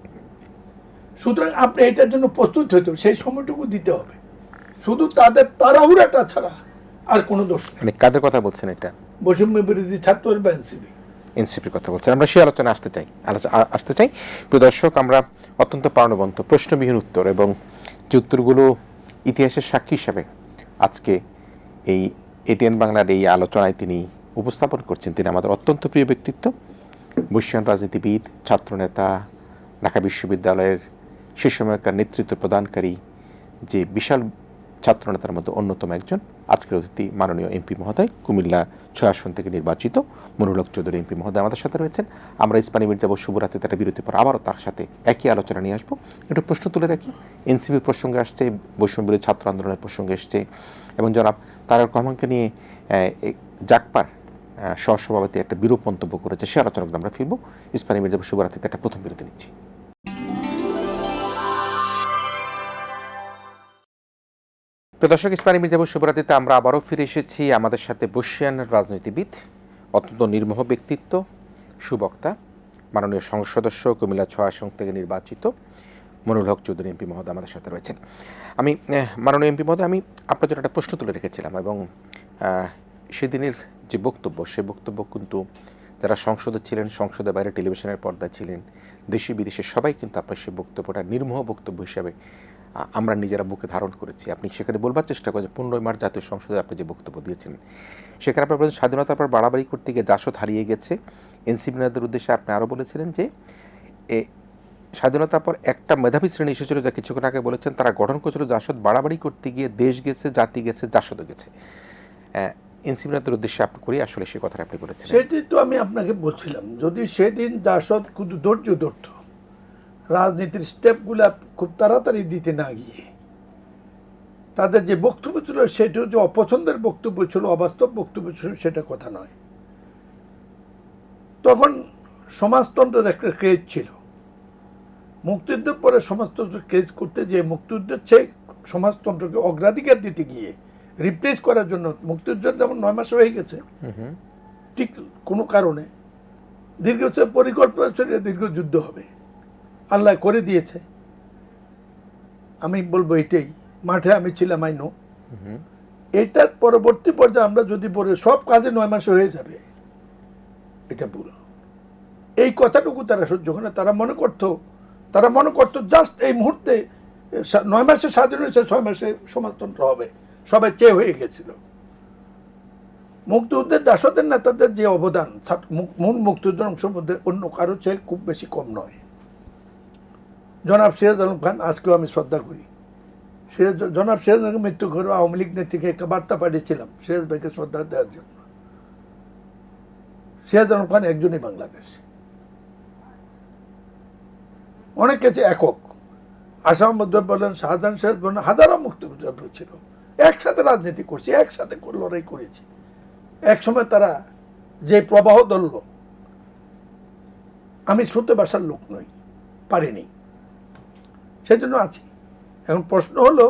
সুতরাং আপনি এটার জন্য প্রস্তুত হইতে হবে, সেই সময়টুকু দিতে হবে। শুধু তাদের তাড়াহুড়াটা ছাড়া আর কোনো দোষ নেই। মানে কাদের কথা বলছেন এটা? বৈষম্য বিরোধী ছাত্র বা এনসিপি। এনসিপির কথা বলছেন। আমরা সেই আলোচনা আসতে চাই। প্রিয় দর্শক, আমরা অত্যন্ত প্রাণবন্ত প্রশ্নবিহীন উত্তর এবং যে উত্তরগুলো ইতিহাসের সাক্ষী হিসাবে আজকে এই এটিএন বাংলার এই আলোচনায় তিনি উপস্থাপন করছেন। তিনি আমাদের অত্যন্ত প্রিয় ব্যক্তিত্ব, বর্ষীয়ান রাজনীতিবিদ, ছাত্রনেতা, ঢাকা বিশ্ববিদ্যালয়ের সে সময়কার নেতৃত্ব প্রদানকারী যে বিশাল ছাত্রনেতার মধ্যে অন্যতম একজন, আজকের অতিথি মাননীয় এমপি মহোদয়, কুমিল্লা ৬ আসন থেকে নির্বাচিত মনিরুল হক চৌধুরী এমপি মহোদয় আমাদের সাথে রয়েছেন। আমরা ইস্পানি মির্জা শুভরাত্রিতে একটা বিরতি পর আবারও তার সাথে একই আলোচনা নিয়ে আসবো। একটু প্রশ্ন তুলে রাখি। এনসিপির প্রসঙ্গে আসছে, বৈষম্য বিরোধী ছাত্র আন্দোলনের প্রসঙ্গে এসছে এবং জনাব তারেক রহমানকে নিয়ে জাকপার সহসভাপতি একটা বিরূপ মন্তব্য করেছে। সে আলোচনাগুলো আমরা ফিরবো। ইস্পানি মির্জা শুভরাত্রিতে একটা প্রথম বিরতি নিচ্ছি। দর্শক, ইস্পানি মির্জা শুভরাত্রিতে আমরা আবারও ফিরে এসেছি। আমাদের সাথে বর্ষীয়ান রাজনীতিবিদ, অত্যন্ত নির্মোহ ব্যক্তিত্ব, সুবক্তা, মাননীয় সংসদ সদস্য, কুমিল্লা ৬ আসন থেকে নির্বাচিত মনিরুল হক চৌধুরী এমপি মহোদয় আমাদের সাথে রয়েছেন। আমি মাননীয় এমপি মহোদয়, আমি আপনার জন্য একটা প্রশ্ন তুলে রেখেছিলাম এবং সেদিনের যে বক্তব্য, সে বক্তব্য কিন্তু যারা সংসদে ছিলেন, সংসদের বাইরে টেলিভিশনের পর্দায় ছিলেন, দেশে বিদেশে সবাই কিন্তু আপনার সেই বক্তব্যটা নির্মোহ বক্তব্য হিসাবে আমরা নিজেরা বুকে ধারণ করেছি। আপনি সেখানে বলবার চেষ্টা করেন 15 মার্চ জাতীয় সংসদে আপনি যে বক্তব্য দিয়েছেন, সেখানে আপনার বলেন স্বাধীনতার পর বাড়াবাড়ি করতে গিয়ে জাসদ হারিয়ে গেছে। এনসিপি নেতাদের উদ্দেশ্যে আপনি আরও বলেছিলেন যে স্বাধীনতার পর একটা মেধাবী শ্রেণী এসেছিল, যা কিছুক্ষণ আগে বলেছেন, তারা গঠন করেছিল জাসদ বাড়াবাড়ি করতে গিয়ে দেশ গেছে, জাতি গেছে, জাসদও গেছে। এনসিপি নেতাদের উদ্দেশ্যে আপনি করি আসলে সে কথাটা আপনি বলেছেন। সেটি তো আমি আপনাকে বলছিলাম, যদি সেদিন জাসদ শুধু ধৈর্য ধরত, রাজনীতির স্টেপগুলো খুব তাড়াতাড়ি দিতে না গিয়ে, তাদের যে বক্তব্য ছিল সেটা যে অপছন্দের বক্তব্য ছিল, অবাস্তব বক্তব্য ছিল, সেটা কথা নয়। তখন সমাজতন্ত্রের একটা ক্রেজ ছিল। মুক্তিযুদ্ধের পরে সমাজতন্ত্রের ক্রেজ করতে যে মুক্তিযুদ্ধের চেয়ে সমাজতন্ত্রকে অগ্রাধিকার দিতে গিয়ে রিপ্লেস করার জন্য, মুক্তিযুদ্ধ যেমন 9 মাস হয়ে গেছে, ঠিক কোনো কারণে দীর্ঘ পরিকল্পনা ছিল দীর্ঘ যুদ্ধ হবে, আল্লাহ করে দিয়েছে। আমি বলবো এটাই, মাঠে আমি ছিলাম, আইনো এটার পরবর্তী পর্যায়ে আমরা যদি বলি সব কাজে 9 মাসে হয়ে যাবে, এটা ভুল। এই কথাটুকু তারা সহ্য করে না। তারা মনে করতো জাস্ট এই মুহূর্তে 9 মাসে স্বাধীন হয়েছে, 6 মাসে সমাজতন্ত্র হবে, সবাই চেয়ে হয়ে গেছিল। মুক্তিযুদ্ধের জাসদের নেতাদের যে অবদান মূল মুক্তিযুদ্ধের অংশের মধ্যে অন্য কারো চেয়ে খুব বেশি কম নয়। জনাব সিরাজ আলম খান, আজকেও আমি শ্রদ্ধা করি। জনাব সিরাজ আলম মৃত্যু করে আওয়ামী লীগ নেত্রীকে একটা বার্তা পাঠিয়েছিলাম সিরাজ ভাইকে শ্রদ্ধা দেওয়ার জন্য। সিরাজ আলম খান একজনই বাংলাদেশ, অনেক কিছু একক। আসাম বলেন, শাহজাহান সিরাজ বলেন, হাজারো মুক্তিযোদ্ধা ছিল, একসাথে রাজনীতি করছি, একসাথে লড়াই করেছি। একসময় তারা যে প্রবাহ ধরল, আমি শ্রুতে বাসার লোক নই, পারিনি, সেই জন্য আছি। এখন প্রশ্ন হলো,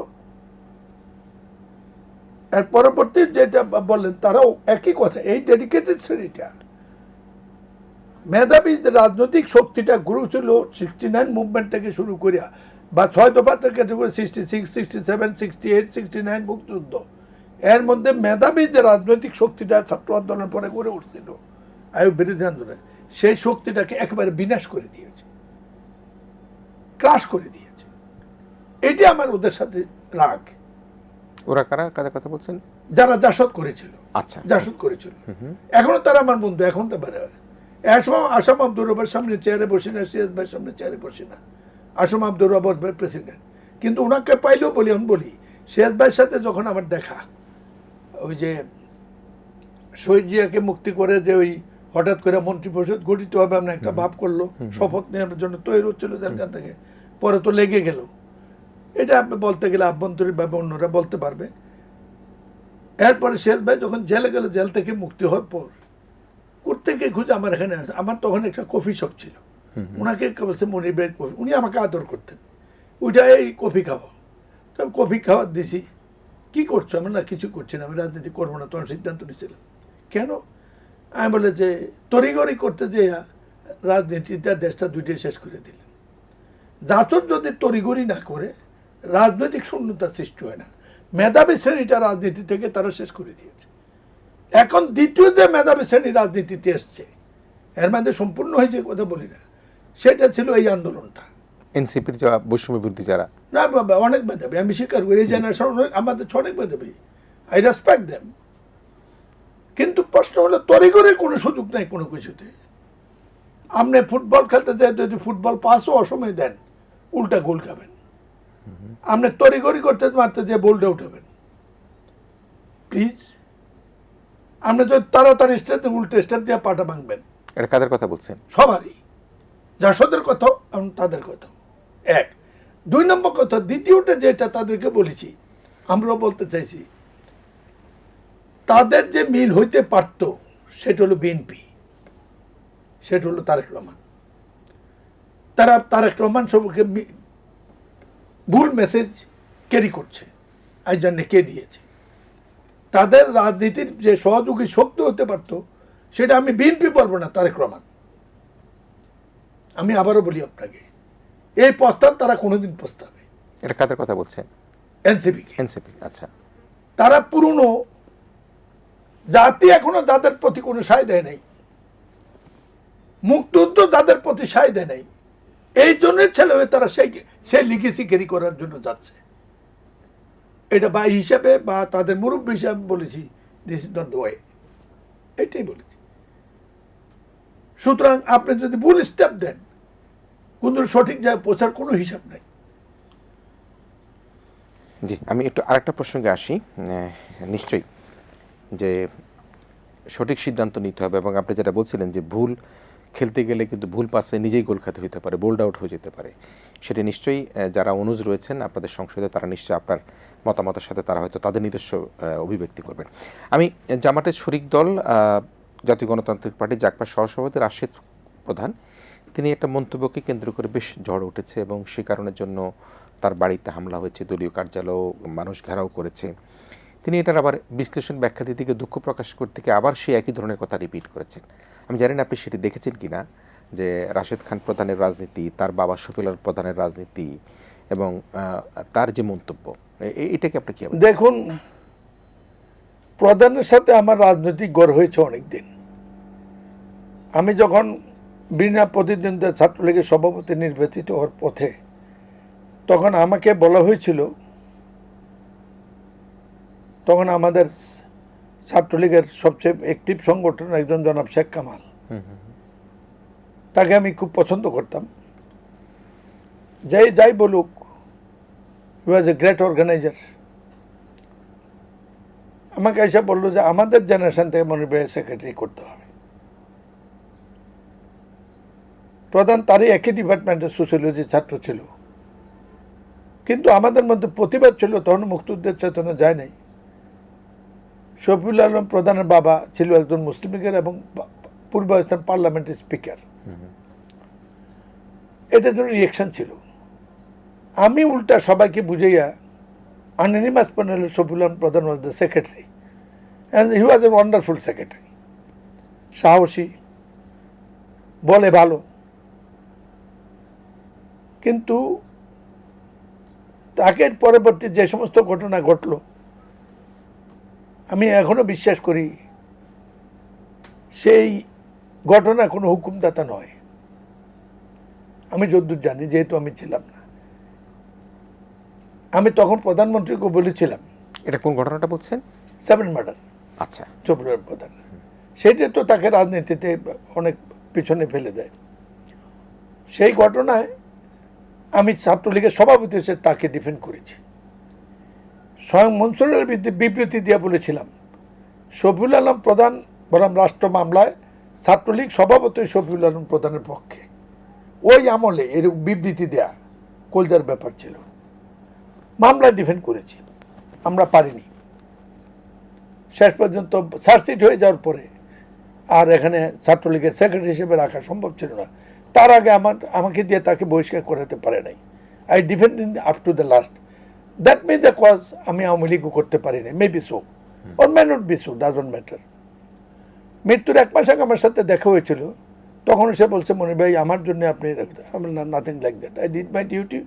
এর পরবর্তী যেটা বললেন, তারাও একই কথা। এই ডেডিকেটেড শ্রেণীটা, মেধাবী রাজনৈতিক শক্তিটা গুরু ছিল 69 মুভমেন্ট থেকে শুরু করিয়া, বা 6 দফা থেকে 66, 67, 68, 69 মুক্তিযুদ্ধ, এর মধ্যে মেধাবী যে রাজনৈতিক শক্তিটা ছাত্র আন্দোলনের পরে গড়ে উঠছিল, আয়ুব বিরোধী আন্দোলন, সেই শক্তিটাকে একেবারে বিনাশ করে দিয়েছে, ক্রাশ করে দিয়েছে। এটি আমার ওদের সাথে রাগ। ওরা কারা, কাদের কথা বলছেন? যারা জাসদ করেছিল। আচ্ছা, জাসদ করেছিল। এখনো তারা আমার বন্ধু, এখন তো পারে। আসাম আব্দুর রবের সামনে চেয়ারে বসি না, সিরাজ ভাইয়ের সামনে চেয়ারে বসি না। আসাম আব্দুর রব প্রেসিডেন্ট, কিন্তু ওনাকে পাইলেও বলি, আমি বলি সিরাজ ভাইয়ের সাথে যখন আমার দেখা, ওই যে শহীদ জিয়াকে মুক্তি করে যে ওই হঠাৎ করে মন্ত্রিপরিষদ গঠিত হবে আমরা একটা ভাব করলো, শপথ নেওয়ার জন্য তৈরি হচ্ছিল জেলখান থেকে, পরে তো লেগে গেল। এটা আপনি বলতে গেলে আভ্যন্তরীণভাবে অন্যরা বলতে পারবে। এরপরে সিরাজ ভাই যখন জেলে গেল, জেল থেকে মুক্তি হওয়ার পর প্রত্যেকে খুঁজে আমার এখানে আসে। আমার তখন একটা কফি শপ ছিল, ওনাকে বলছে মনির ভাইয়ের কফি, উনি আমাকে আদর করতেন, ওইটা এই কফি খাওয়া। তবে কফি খাওয়ার দিছি, কি করছো? আমি না কিছু করছি না, আমি রাজনীতি করবো না, তোমার সিদ্ধান্ত নিয়েছিলাম। কেন? আমি বলে যে তড়িগড়ি করতে যে রাজনীতিটা দেশটা দুইটাই শেষ করে দিলেন। জাসদ যদি তড়িগড়ি না করে রাজনৈতিক শূন্যতার সৃষ্টি হয় না। মেধাবী শ্রেণীটা রাজনীতি থেকে তারা শেষ করে দিয়েছে। এখন দ্বিতীয় যে মেধাবী শ্রেণী রাজনীতিতে এসছে, এর মধ্যে সম্পূর্ণ হয়েছে কথা বলি না, সেটা ছিল এই আন্দোলনটা। এনসিপির যারা বৈষম্য বিরোধী যারা, না বাবা, অনেক মেধাবী, আমি স্বীকার করি, এই জেনারেশন আমাদের অনেক মেধাবী, আই রেসপেক্ট দেম। কিন্তু প্রশ্ন হলো তড়িগড়ির কোনো সুযোগ নাই কোনো কিছুতে। আপনি ফুটবল খেলতে যায়, যদি ফুটবল পাসও অসময়ে দেন, উল্টা গোল খাবেন। আপনি তড়িগড়ি করতে মারতে যে বোল্ডে উঠাবেন, প্লিজ। আপনি যদি তাড়াতাড়ি স্টেপ উল্টে স্টেপ দিয়ে পাটা ভাঙবেন। এটা কাদের কথা বলছেন? সবারই, জাসদের কথা, তাদের কথা এক। দুই নম্বর কথা, দ্বিতীয়টা যেটা তাদেরকে বলেছি, আমরাও বলতে চাইছি, তাদের যে মিল হইতে পারত সেটা হলো বিএনপি, সেটা হলো তারেক রহমান। তারা তারেক রহমান সবকে ভুল মেসেজ ক্যারি করছে, আর জন্য কে দিয়েছে। তাদের রাজনীতির যে সহযোগী শক্তি হতে পারত, সেটা আমি বিএনপি বলবো না, তারেক রহমান। আমি আবারও বলি আপনাকে, এই প্রস্তাব তারা কোনোদিন প্রস্তাবে। এটা কাদের কথা বলছেন? এনসিপি। এনসিপি, আচ্ছা। তারা পুরনো জাতি এখনো যাদের প্রতি কোনো সায় দেয় নাই, মুক্তিযুদ্ধ যাদের প্রতি সায় দেয় নাই, এই জন্যই ছেলে হয়ে তারা সেই লিগেসি ক্যারি করার জন্য যাচ্ছে। এটা বা হিসাবে বা তাদের মুরব্বী হিসাবে বলেছি, this is not the way, এটাই বলেছি। সুতরাং আপনি যদি ভুল স্টেপ দেন, কিন্তু সঠিক জায়গায় পৌঁছার কোনো হিসাব নাই। জি, আমি একটু আরেকটা প্রসঙ্গে আসি। নিশ্চয়ই যে সঠিক সিদ্ধান্ত নিতে হবে, এবং আপনি যেটা বলছিলেন যে ভুল খেলতে গেলে কিন্তু ভুল পাসে নিজেই গোল খাতে হতে পারে, বোল্ড আউট হয়ে যেতে পারে। সেটি নিশ্চয়ই যারা অনুজ রয়েছেন আপনাদের সংসদে, তারা নিশ্চয়ই আপনার মতামতের সাথে তারা হয়তো তাদের নিজস্ব অভিব্যক্তি করবেন। আমি জামাতের শরিক দল জাতীয় গণতান্ত্রিক পার্টি জাগপা সহসভাপতি রাশেদ প্রধান, তিনি একটা মন্তব্যকে কেন্দ্র করে বেশ ঝড় উঠেছে, এবং সে কারণের জন্য তার বাড়িতে হামলা হয়েছে, দলীয় কার্যালয় মানুষ ঘেরাও করেছে। তিনি এটার আবার বিশ্লেষণ ব্যাখ্যা দিতে গিয়ে দুঃখ প্রকাশ করতে গিয়ে আবার সেই একই ধরনের কথা রিপিট করেছেন। আমি জানি না আপনি সেটি দেখেছেন কিনা, যে রাশেদ খান প্রধানের রাজনীতি, তার বাবা শফিউল প্রধানের রাজনীতি, এবং তার যে মন্তব্য, এটাকে আপনি কি? দেখুন, প্রধানের সাথে আমার রাজনৈতিক গড় হয়েছে অনেকদিন। আমি যখন বিনা প্রতিদ্বন্দ্বিতা ছাত্রলীগের সভাপতি নির্বাচিত হওয়ার পথে, তখন আমাকে বলা হয়েছিল, তখন আমাদের ছাত্রলীগের সবচেয়ে অ্যাক্টিভ সংগঠন একজন জনাব শেখ কামাল, তাকে আমি খুব পছন্দ করতাম। যাই বলুক, হি ওয়াজ এ গ্রেট অর্গানাইজার। আমাকে এসে বললো যে আমাদের জেনারেশন থেকে মনির ভাইয়ের সেক্রেটারি করতে হবে। প্রধান তারই একই ডিপার্টমেন্টের সোশিয়োলজি ছাত্র ছিল, কিন্তু আমাদের মধ্যে প্রতিবাদ ছিল, তখন মুক্তিযুদ্ধের চেতনা যায় নাই। শফিউল আলম প্রধানের বাবা ছিল একজন মুসলিম লীগের এবং পূর্বাঞ্চল পার্লামেন্টের স্পিকার। এটার জন্য রিয়েকশন ছিল। আমি উল্টা সবাইকে বুঝাইয়া আনঅ্যানিমাস প্যানেল, শফিউল আলম প্রধান was the secretary, and he was a wonderful secretary. সাহসী, বলে ভালো, কিন্তু তাকে পরবর্তী যে সমস্ত ঘটনা ঘটল, আমি এখনো বিশ্বাস করি সেই ঘটনা কোনো হুকুমদাতা নয়। আমি যদ্দূর জানি, যেহেতু আমি ছিলাম না। আমি তখন প্রধানমন্ত্রীকে বলেছিলাম। এটা কোন ঘটনাটা বলছেন? 7 মার্ডার। আচ্ছা, শফিউল প্রধান, সেটা তো তাকে রাজনীতিতে অনেক পিছনে ফেলে দেয়। সেই ঘটনায় আমি ছাত্রলীগের সভাপতি হিসেবে তাকে ডিফেন্ড করেছি। স্বয়ং মনসুরের বিবৃতি দিয়ে বলেছিলাম, শফিউল আলম প্রধান বনাম রাষ্ট্র মামলায় ছাত্রলীগ সভাপতি শফিউল আলম প্রধানের পক্ষে। ওই আমলে এর বিবৃতি দেয়া কলজার ব্যাপার ছিল। মামলায় ডিফেন্ড করেছি, আমরা পারিনি। শেষ পর্যন্ত চার্জশিট হয়ে যাওয়ার পরে আর এখানে ছাত্রলীগের সেক্রেটারি হিসেবে রাখা সম্ভব ছিল না। তার আগে আমাকে দিয়ে তাকে বহিষ্কার করাতে পারে নাই। I defend up to the last. That may the cause আমি আওয়ামী লীগও করতে পারি না, maybe so or may not be so, doesn't matter. মৃত্যুর 1 মাস আগে আমার সাথে দেখা হয়েছিল, তখন সে বলছে মনির ভাই আমার জন্য আপনি, nothing like that, I did my duty.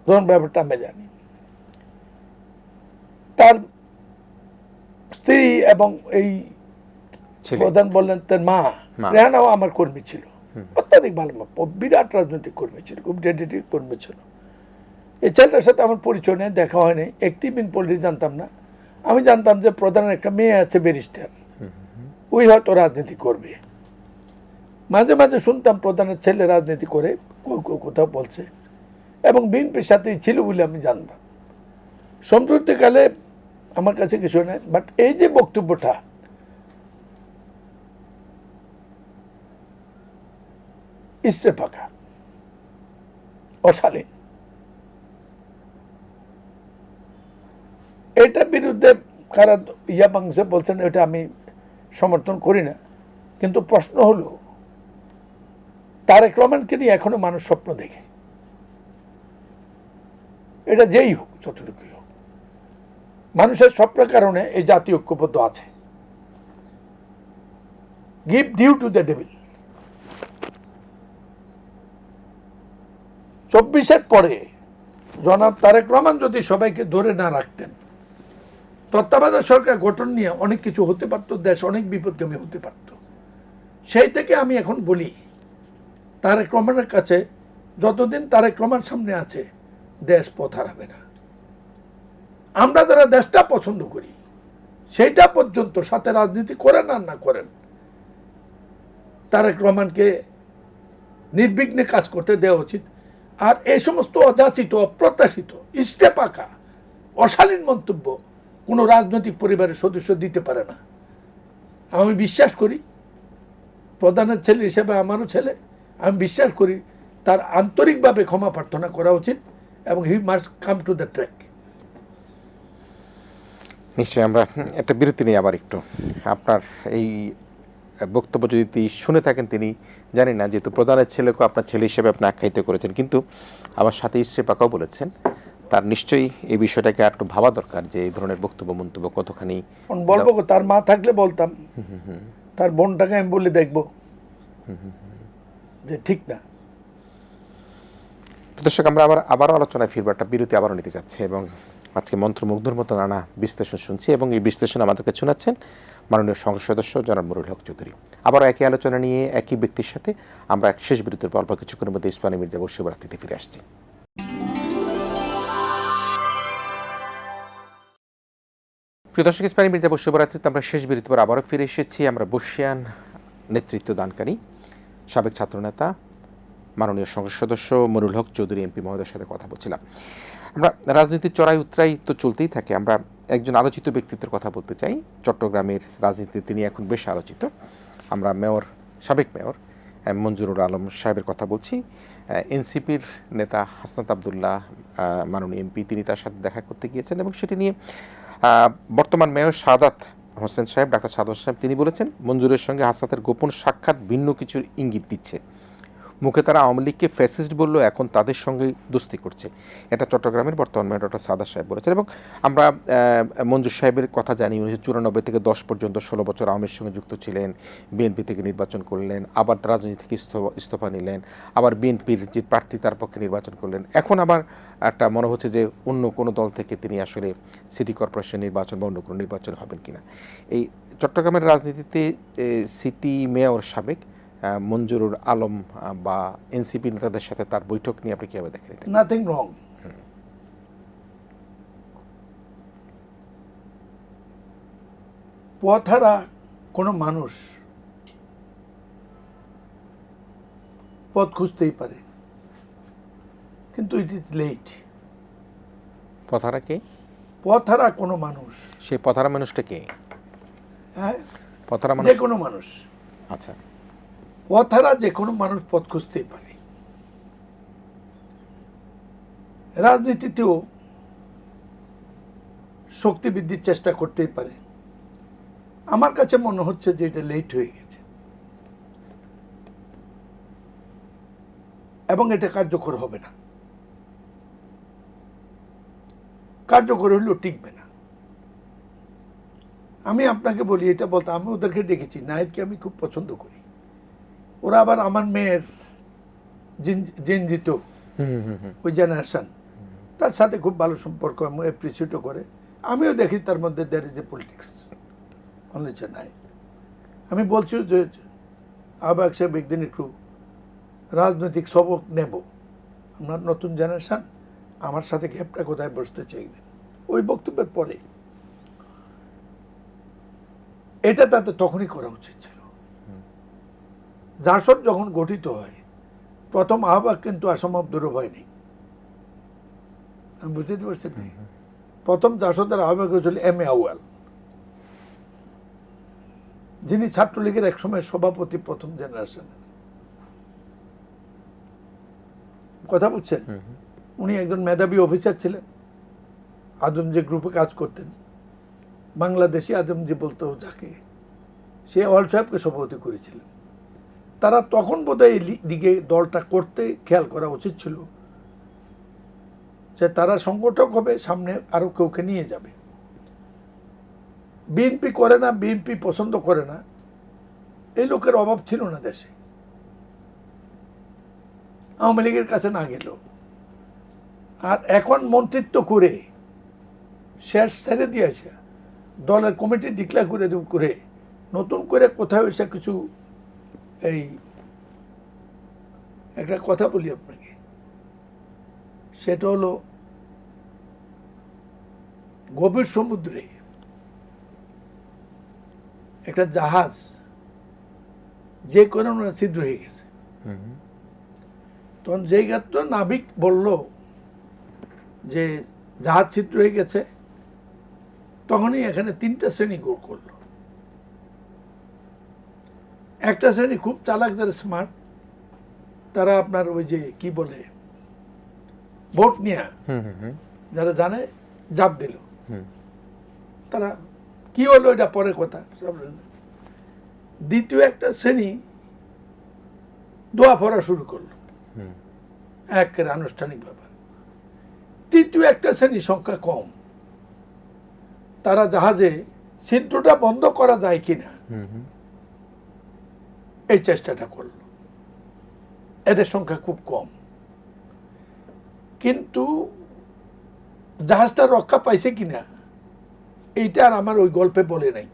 ধরুন ব্যাপারটা আমি জানি। তার স্ত্রী এবং এই প্রধান বললেন তার মা রেহানাও আমার কর্মী ছিল, অত্যাধিক ভালো, বিরাট রাজনৈতিক কর্মী ছিল, খুব ডেডিকেটেড কর্মী ছিল। এই ছেলেটার সাথে আমার পরিচয় নেই, দেখা হয়নি, অ্যাক্টিভ ইন পলিটিক্স জানতাম না। আমি জানতাম যে প্রধানের একটা মেয়ে আছে ব্যারিস্টার, ওই হয়তো রাজনীতি করবে। মাঝে মাঝে শুনতাম প্রধানের ছেলে রাজনীতি করে, কোথাও বলছে, এবং বিএনপির সাথেই ছিল বলে আমি জানতাম। সম্প্রতিকালে আমার কাছে কিছু নেই, বাট এই যে বক্তব্যটা, ইস্ত্রে পাকা, অশালীন, এটার বিরুদ্ধে কারা মাংসে বলছেন, এটা আমি সমর্থন করি না। কিন্তু প্রশ্ন হলো, তারেক রহমানকে নিয়ে এখনো মানুষ স্বপ্ন দেখে, এটা যেই হোক, যতটুকুই হোক, মানুষের স্বপ্নের কারণে এই জাতীয় ঐক্যবদ্ধ আছে। Give due to the devil. 24-এর পরে জনাব তারেক রহমান যদি সবাইকে ধরে না রাখতেন, তত্ত্বাবধায়ক সরকার গঠন নিয়ে অনেক কিছু হতে পারত, দেশ অনেক বিপদগামী হতে পারত। সেই থেকে আমি এখন বলি, তারেক রহমানের কাছে যতদিন তারেক রহমান সামনে আছে, দেশ পথ হারাবে না। আমরা যারা দেশটা পছন্দ করি, সেইটা পর্যন্ত সাথে রাজনীতি করেন আর না করেন, তারেক রহমানকে নির্বিঘ্নে কাজ করতে দেওয়া উচিত। আর এই সমস্ত অযাচিত, অপ্রত্যাশিত, ইস্টে পাকা, অশালীন মন্তব্য কোনো রাজনৈতিক পরিবারের সদস্য দিতে পারে না। আমি বিশ্বাস করি, প্রধানের ছেলে হিসেবে আমারও ছেলে, আমি বিশ্বাস করি তার আন্তরিকভাবে ক্ষমা প্রার্থনা করা উচিত, এবং he must come to the track. নিশ্চয়ই। আমরা একটা বিরতি নিয়ে আবার একটু আপনার এই বক্তব্য যদি শুনে থাকেন, তিনি জানি না, যেহেতু প্রধানের ছেলেকে আপনার ছেলে হিসেবে আপনি আখ্যায়িত করেছেন, কিন্তু আমার সাথে ইস্ত্রে পাকাও বলেছেন, তার নিশ্চয়ই এই বিষয়টাকে আর একটু ভাবা দরকার যে এই ধরনের বক্তব্য মন্তব্য কতখানি বলবো। তার মা থাকলে বলতাম, তার বোনটাকে আমি বলে দেখবো যে ঠিক না। দর্শক, আমরা আবারও আলোচনায় ফিরবো, একটা বিরতি আবারও নিতে যাচ্ছে, এবং আজকে মন্ত্রমুগ্ধর মতো নানা বিশ্লেষণ শুনছি, এবং এই বিশ্লেষণ আমাদেরকে শোনাচ্ছেন মাননীয় সংসদ সদস্য জনাব নুরুল হক চৌধুরী। আবারও একই আলোচনা নিয়ে একই ব্যক্তির সাথে আমরা এক শেষ বিরতির পর কিছুক্ষণের মধ্যে ইস্পাহানি মির্জা বর্ষবরাত্রিতে ফিরে আসছি। প্রিয় দর্শক, ইস্পাহানি মির্জা বর্ষবরাত্রিতে আমরা শেষ বিরতির পর আবারও ফিরে এসেছি। আমরা বর্ষিয়ান নেতৃত্ব দানকারী সাবেক ছাত্রনেতা মাননীয় সংসদ সদস্য নুরুল হক চৌধুরী এমপি মহোদয়ের সাথে কথা বলছিলাম। আমরা রাজনীতির চড়াই উতরাই তো চলতেই থাকে। আমরা একজন আলোচিত ব্যক্তিত্বের কথা বলতে চাই, চট্টগ্রামের রাজনীতিতে তিনি এখন বেশ আলোচিত। আমরা সাবেক মেয়র মঞ্জুরুল আলম সাহেবের কথা বলছি। এনসিপির নেতা হাসনাত আবদুল্লাহ মাননীয় এমপি, তিনি তার সাথে দেখা করতে গিয়েছেন, এবং সেটি নিয়ে বর্তমান মেয়র সাদাত হোসেন সাহেব, ডাক্তার সাদাত সাহেব, তিনি বলেছেন মঞ্জুরের সঙ্গে হাসনাতের গোপন সাক্ষাৎ ভিন্ন কিছুর ইঙ্গিত দিচ্ছে। মুখে তারা আওয়ামী লীগকে ফ্যাসিস্ট বললো, এখন তাদের সঙ্গে দোস্তি করছে। এটা চট্টগ্রামের বর্তমান মেয়র ডক্টর সাদাত সাহেব বলেছেন। এবং আমরা মঞ্জুর সাহেবের কথা জানি, 1994 থেকে 10 পর্যন্ত 16 বছর আওয়ামীর সঙ্গে যুক্ত ছিলেন, বিএনপি থেকে নির্বাচন করলেন, আবার রাজনীতি থেকে ইস্তফা নিলেন, আবার বিএনপির যে প্রার্থী তার পক্ষে নির্বাচন করলেন, এখন আবার একটা মনে হচ্ছে যে অন্য কোনো দল থেকে তিনি আসলে সিটি কর্পোরেশন নির্বাচন বা অন্য কোনো নির্বাচন হবেন কিনা। এই চট্টগ্রামের রাজনীতিতে সিটি মেয়র সাবেক মঞ্জুরুল আলম বা এনসিপি নেতাদের সাথে তার বৈঠক নিয়ে আপনি কিভাবে দেখেন? Nothing wrong. পথহারা কোনো মানুষ পথ খুঁজতেই পারে, কিন্তু ইট ইজ লেট। পথহারা কে? পথহারা কোনো মানুষ। সেই পথহারা মানুষটা কে? হ্যাঁ, পথহারা মানুষ যে কোনো মানুষ। আচ্ছা, পথহারা যে কোনো মানুষ পথ খুঁজতেই পারে। রাজনীতিতেও শক্তি বৃদ্ধির চেষ্টা করতেই পারে। আমার কাছে মনে হচ্ছে যে এটা লেট হয়ে গেছে। এবং এটা কার্যকর হবে না, কার্যকর হলেও টিকবে না। আমি আপনাকে বলি, এটা বলতে আমি ওদেরকে দেখেছি, নাহিদকে আমি খুব পছন্দ করি, ওরা আবার আমার মেয়ের জিনজিত ওই জেনারেশন, তার সাথে খুব ভালো সম্পর্ক, আমি অ্যাপ্রিসিয়েটও করে। আমিও দেখি তার মধ্যে there is a politics only নাই। আমি বলছি যে আহ্বায়ক সাহেব একদিন একটু রাজনৈতিক সবক নেব, আমরা নতুন জেনারেশন, আমার সাথে গ্যাপটা কোথায় বসতে চাই একদিন। ওই বক্তব্যের পরে এটা তাতে তখনই করা উচিত ছিল। জাসদ যখন গঠিত হয়, প্রথম আহ্বায়ক কিন্তু আসাম আব্দুর ভয় নেই, আমি বুঝতে পারছি। প্রথম জাসদের আহ্বায়ক হয়েছিল এম এ আউয়াল, যিনি ছাত্রলীগের একসময় সভাপতি প্রথম জেনারেশনের। কথা বুঝছেন? উনি একজন মেধাবী অফিসার ছিলেন, আদমজি গ্রুপে কাজ করতেন, বাংলাদেশি আদমজি বলতো যাকে, সে ওয়াল সাহেবকে সভাপতি করেছিলেন। তারা তখন বোধহয় এই দিকে দলটা করতে খেয়াল করা উচিত ছিল যে তারা সংগঠক হবে, সামনে আরো কেউকে নিয়ে যাবে। বিএনপি করে না, বিএনপি পছন্দ করে না, এই লোকের অভাব ছিল না দেশে, আওয়ামী লীগের কাছে না গেল। আর এখন মন্ত্রিত্ব করে শেষ ছেড়ে দিয়েছে, দলের কমিটি ডিক্লেয়ার করে নতুন করে কোথাও এসে কিছু, এই একটা কথা বলি আপনাকে, সেটা হলো গভীর সমুদ্রে একটা জাহাজ যে কোনো ছিদ্র হয়ে গেছে, তখন যেই গাত্র নাবিক বলল যে জাহাজ ছিদ্র হয়ে গেছে, তখনই এখানে তিনটা শ্রেণী করল। একটা শ্রেণী খুব চালাক, যারা স্মার্ট, তারা আপনার ওই যে কি বলে ভোট নিয়ে যারা জানে জাপ দিল, তারা কি হলো এটা পরে কথা। দ্বিতীয় একটা শ্রেণী দোয়া পড়া শুরু করলো, একের আনুষ্ঠানিক ব্যাপার। তৃতীয় একটা শ্রেণী সংখ্যা কম, তারা জাহাজে ছিদ্রটা বন্ধ করা যায় কিনা এই চেষ্টাটা করলো। এদের সংখ্যা খুব কম, কিন্তু জাহাজটা রক্ষা পাইছে কিনা এইটা আর আমার ওই গল্পে বলে নাই।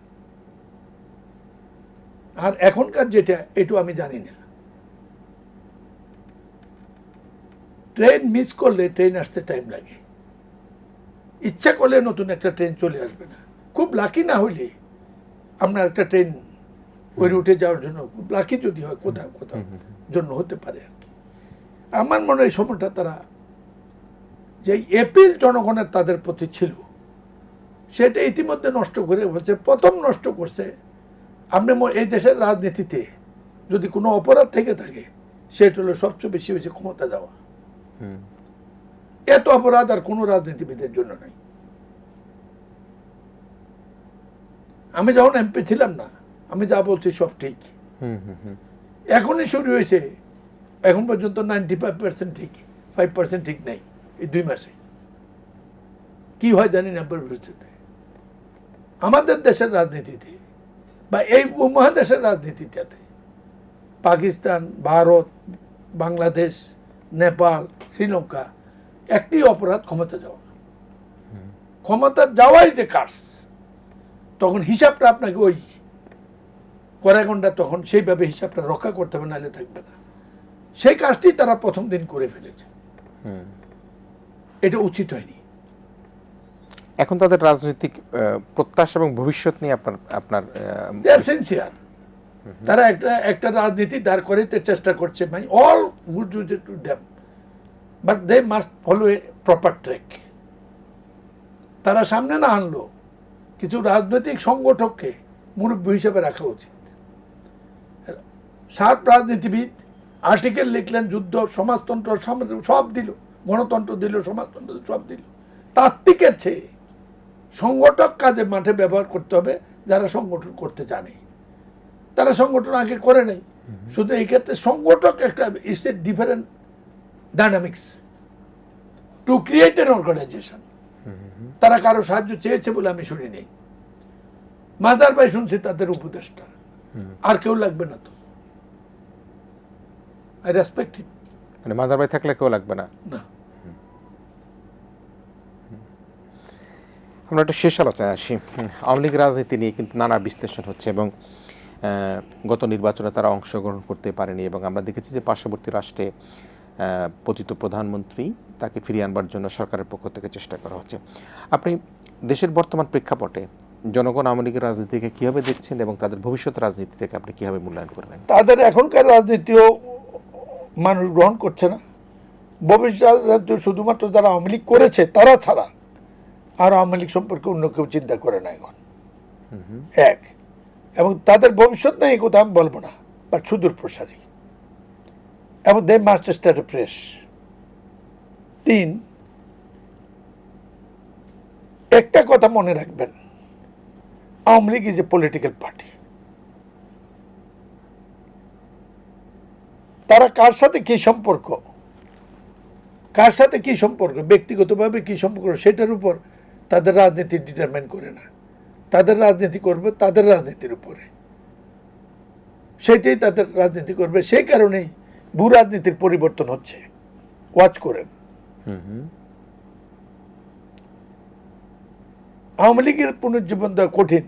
আর এখনকার যেটা, এটু আমি জানি না। ট্রেন মিস করলে ট্রেন আসতে টাইম লাগে, ইচ্ছা করলে নতুন একটা ট্রেন চলে আসবে না। খুব লাকি না হইলে আপনার একটা ট্রেন ওই রুটে যাওয়ার জন্য, খুব লাকি যদি হয় কোথাও কোথাও জন্য হতে পারে আর কি। আমার মনে হয় সময়টা তারা যে এপিল জনগণের তাদের প্রতি ছিল, সেটা ইতিমধ্যে নষ্ট করে বলছে। প্রথম নষ্ট করছে, আপনি এই দেশের রাজনীতিতে যদি কোনো অপরাধ থেকে থাকে, সেটা হলো সবচেয়ে বেশি হয়েছে ক্ষমতা দেওয়া। এত অপরাধ আর কোনো রাজনীতিবিদের জন্য নাই। আমি যখন এমপি ছিলাম না, আমি যা বলছি সব ঠিক। এখনই শুরু হয়েছে, এখন পর্যন্ত 95% ঠিক, 5% ঠিক নাই। এই 2 মাসে কি হয় জানি না ভবিষ্যতে আমাদের দেশের রাজনীতিতে বা এই উপমহাদেশের রাজনীতিটাতে। পাকিস্তান, ভারত, বাংলাদেশ, নেপাল, শ্রীলঙ্কা, একটি অপরাধ ক্ষমতা যাওয়া। ক্ষমতা যাওয়াই যে কাজ, তখন হিসাবটা আপনাকে ওই কড়াগন্ডা, তখন সেইভাবে হিসাবটা রক্ষা করতে হবে, নাহলে থাকবে না। সেই কাজটি তারা প্রথম দিন করে ফেলেছে, এটা উচিত হয়নি। এখন তাদের রাজনৈতিক প্রত্যাশা এবং ভবিষ্যৎ নিয়ে আপনার সিনসিয়ার, তারা একটা রাজনীতি দাঁড় করাইতে চেষ্টা করছে। ভাই, all good to them, but they must follow a proper track. তারা সামনে না আনলো, কিছু রাজনৈতিক সংগঠককে মুরব্বী হিসেবে রাখা উচিত। 7 রাজনীতিবিদ আর্টিকেল লিখলেন, যুদ্ধ, সমাজতন্ত্র, সব দিল, গণতন্ত্র দিল, সমাজতন্ত্র সব দিল। তাত্ত্বিকের চেয়ে সংগঠক কাজে মাঠে ব্যবহার করতে হবে, যারা সংগঠন করতে জানে। তারা সংগঠন আগে করে নাই, শুধু এই ক্ষেত্রে সংগঠক একটা it's a different dynamics to create an organisation. তারা কারো সাহায্য চেয়েছে বলে আমি শুনিনি। মাজার ভাই শুনছি তাদের উপদেষ্টা, আর কেউ লাগবে না তো। আই রেসপেক্ট হিম। মানে মাজার ভাই থাকলে কেউ লাগবে না। না, আমরা একটা শেষ আলোচনায় আসি। আওয়ামী লীগ রাজনীতি নিয়ে কিন্তু নানা বিশ্লেষণ হচ্ছে এবং গত নির্বাচনে তারা অংশগ্রহণ করতে পারেনি এবং আমরা দেখেছি যে পার্শ্ববর্তী রাষ্ট্রে পতিত প্রধানমন্ত্রী তাকে ফিরিয়ে আনবার জন্য সরকারের পক্ষ থেকে চেষ্টা করা হচ্ছে। আপনি দেশের বর্তমান প্রেক্ষাপটে জনগণ আওয়ামী লীগের রাজনীতিকে কীভাবে দেখছেন এবং তাদের ভবিষ্যৎ রাজনীতিটাকে আপনি কীভাবে মূল্যায়ন করবেন? তাদের এখনকার রাজনীতিও মানুষ গ্রহণ করছে না। ভবিষ্যৎ রাজনীতি শুধুমাত্র যারা আওয়ামী লীগ করেছে তারা ছাড়া আর আওয়ামী লীগ সম্পর্কে অন্য কেউ চিন্তা করে না এখন। এক, এবং তাদের ভবিষ্যৎ নেই এই কথা আমি বলবো না, বাট সুদূর প্রসারী, এবং they must start a press. তিন, একটা কথা মনে রাখবেন, Awami League is a political party. তারা কার সাথে কি সম্পর্ক, কার সাথে কি সম্পর্ক, ব্যক্তিগতভাবে কি সম্পর্ক, সেটার উপর তাদের রাজনীতি ডিটারমাইন করে না। তাদের রাজনীতি করবে তাদের রাজনীতির উপরে, সেটাই তাদের রাজনীতি করবে। সেই কারণেই ভূ রাজনীতির পরিবর্তন হচ্ছে, ওয়াচ করেন। আওয়ামী লীগের পুনর্জীবন দেওয়া কঠিন,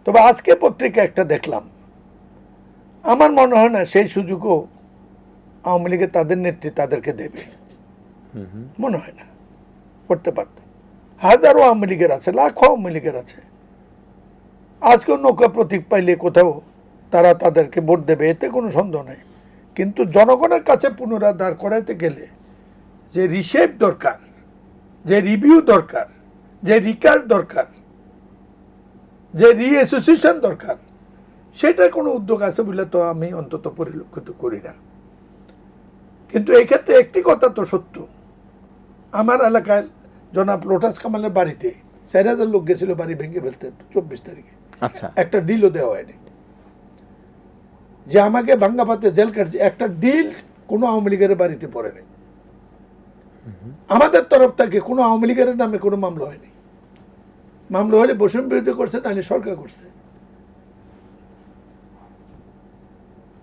তবে আজকে পত্রিকা একটা দেখলাম, আমার মনে হয় না সেই সুযোগও আওয়ামী লীগের তাদের নেত্রী তাদেরকে দেবে, মনে হয় না, করতে পারত। হাজারো আওয়ামী লীগের আছে, লাখো আওয়ামী লীগের আছে, আজকেও নৌকা প্রতীক পাইলে কোথাও তারা তাদেরকে ভোট দেবে, এতে কোনো সন্দেহ নেই। কিন্তু জনগণের কাছে পুনরায় দাঁড় করাইতে গেলে যে রিশেপ দরকার, যে রিভিউ দরকার, যে রিকার্ড দরকার, যে রিঅ্যাসোসিয়েশন দরকার, সেটার কোনো উদ্যোগ আছে বলে তো আমি অন্তত পরিলক্ষিত করি না। কিন্তু এই ক্ষেত্রে একটি কথা তো সত্য, আমার এলাকায় জনাব লোটাস কামালের বাড়িতে 4,000 লোক গেছিল বাড়ি ভেঙে ফেলতে 24 তারিখে। আচ্ছা, একটা ডিলও দেওয়া হয়নি যে আমাকে ভাঙ্গা পাতে জেল কাটছে, একটা ডিল কোনো আওয়ামী লীগের বাড়িতে পড়েনি। আমাদের তরফ থেকে কোনো আওয়ামী লীগের নামে কোনো মামলা হয়নি। মামলা হলে বৈষম্য বিরোধী করছে, নাহলে সরকার করছে।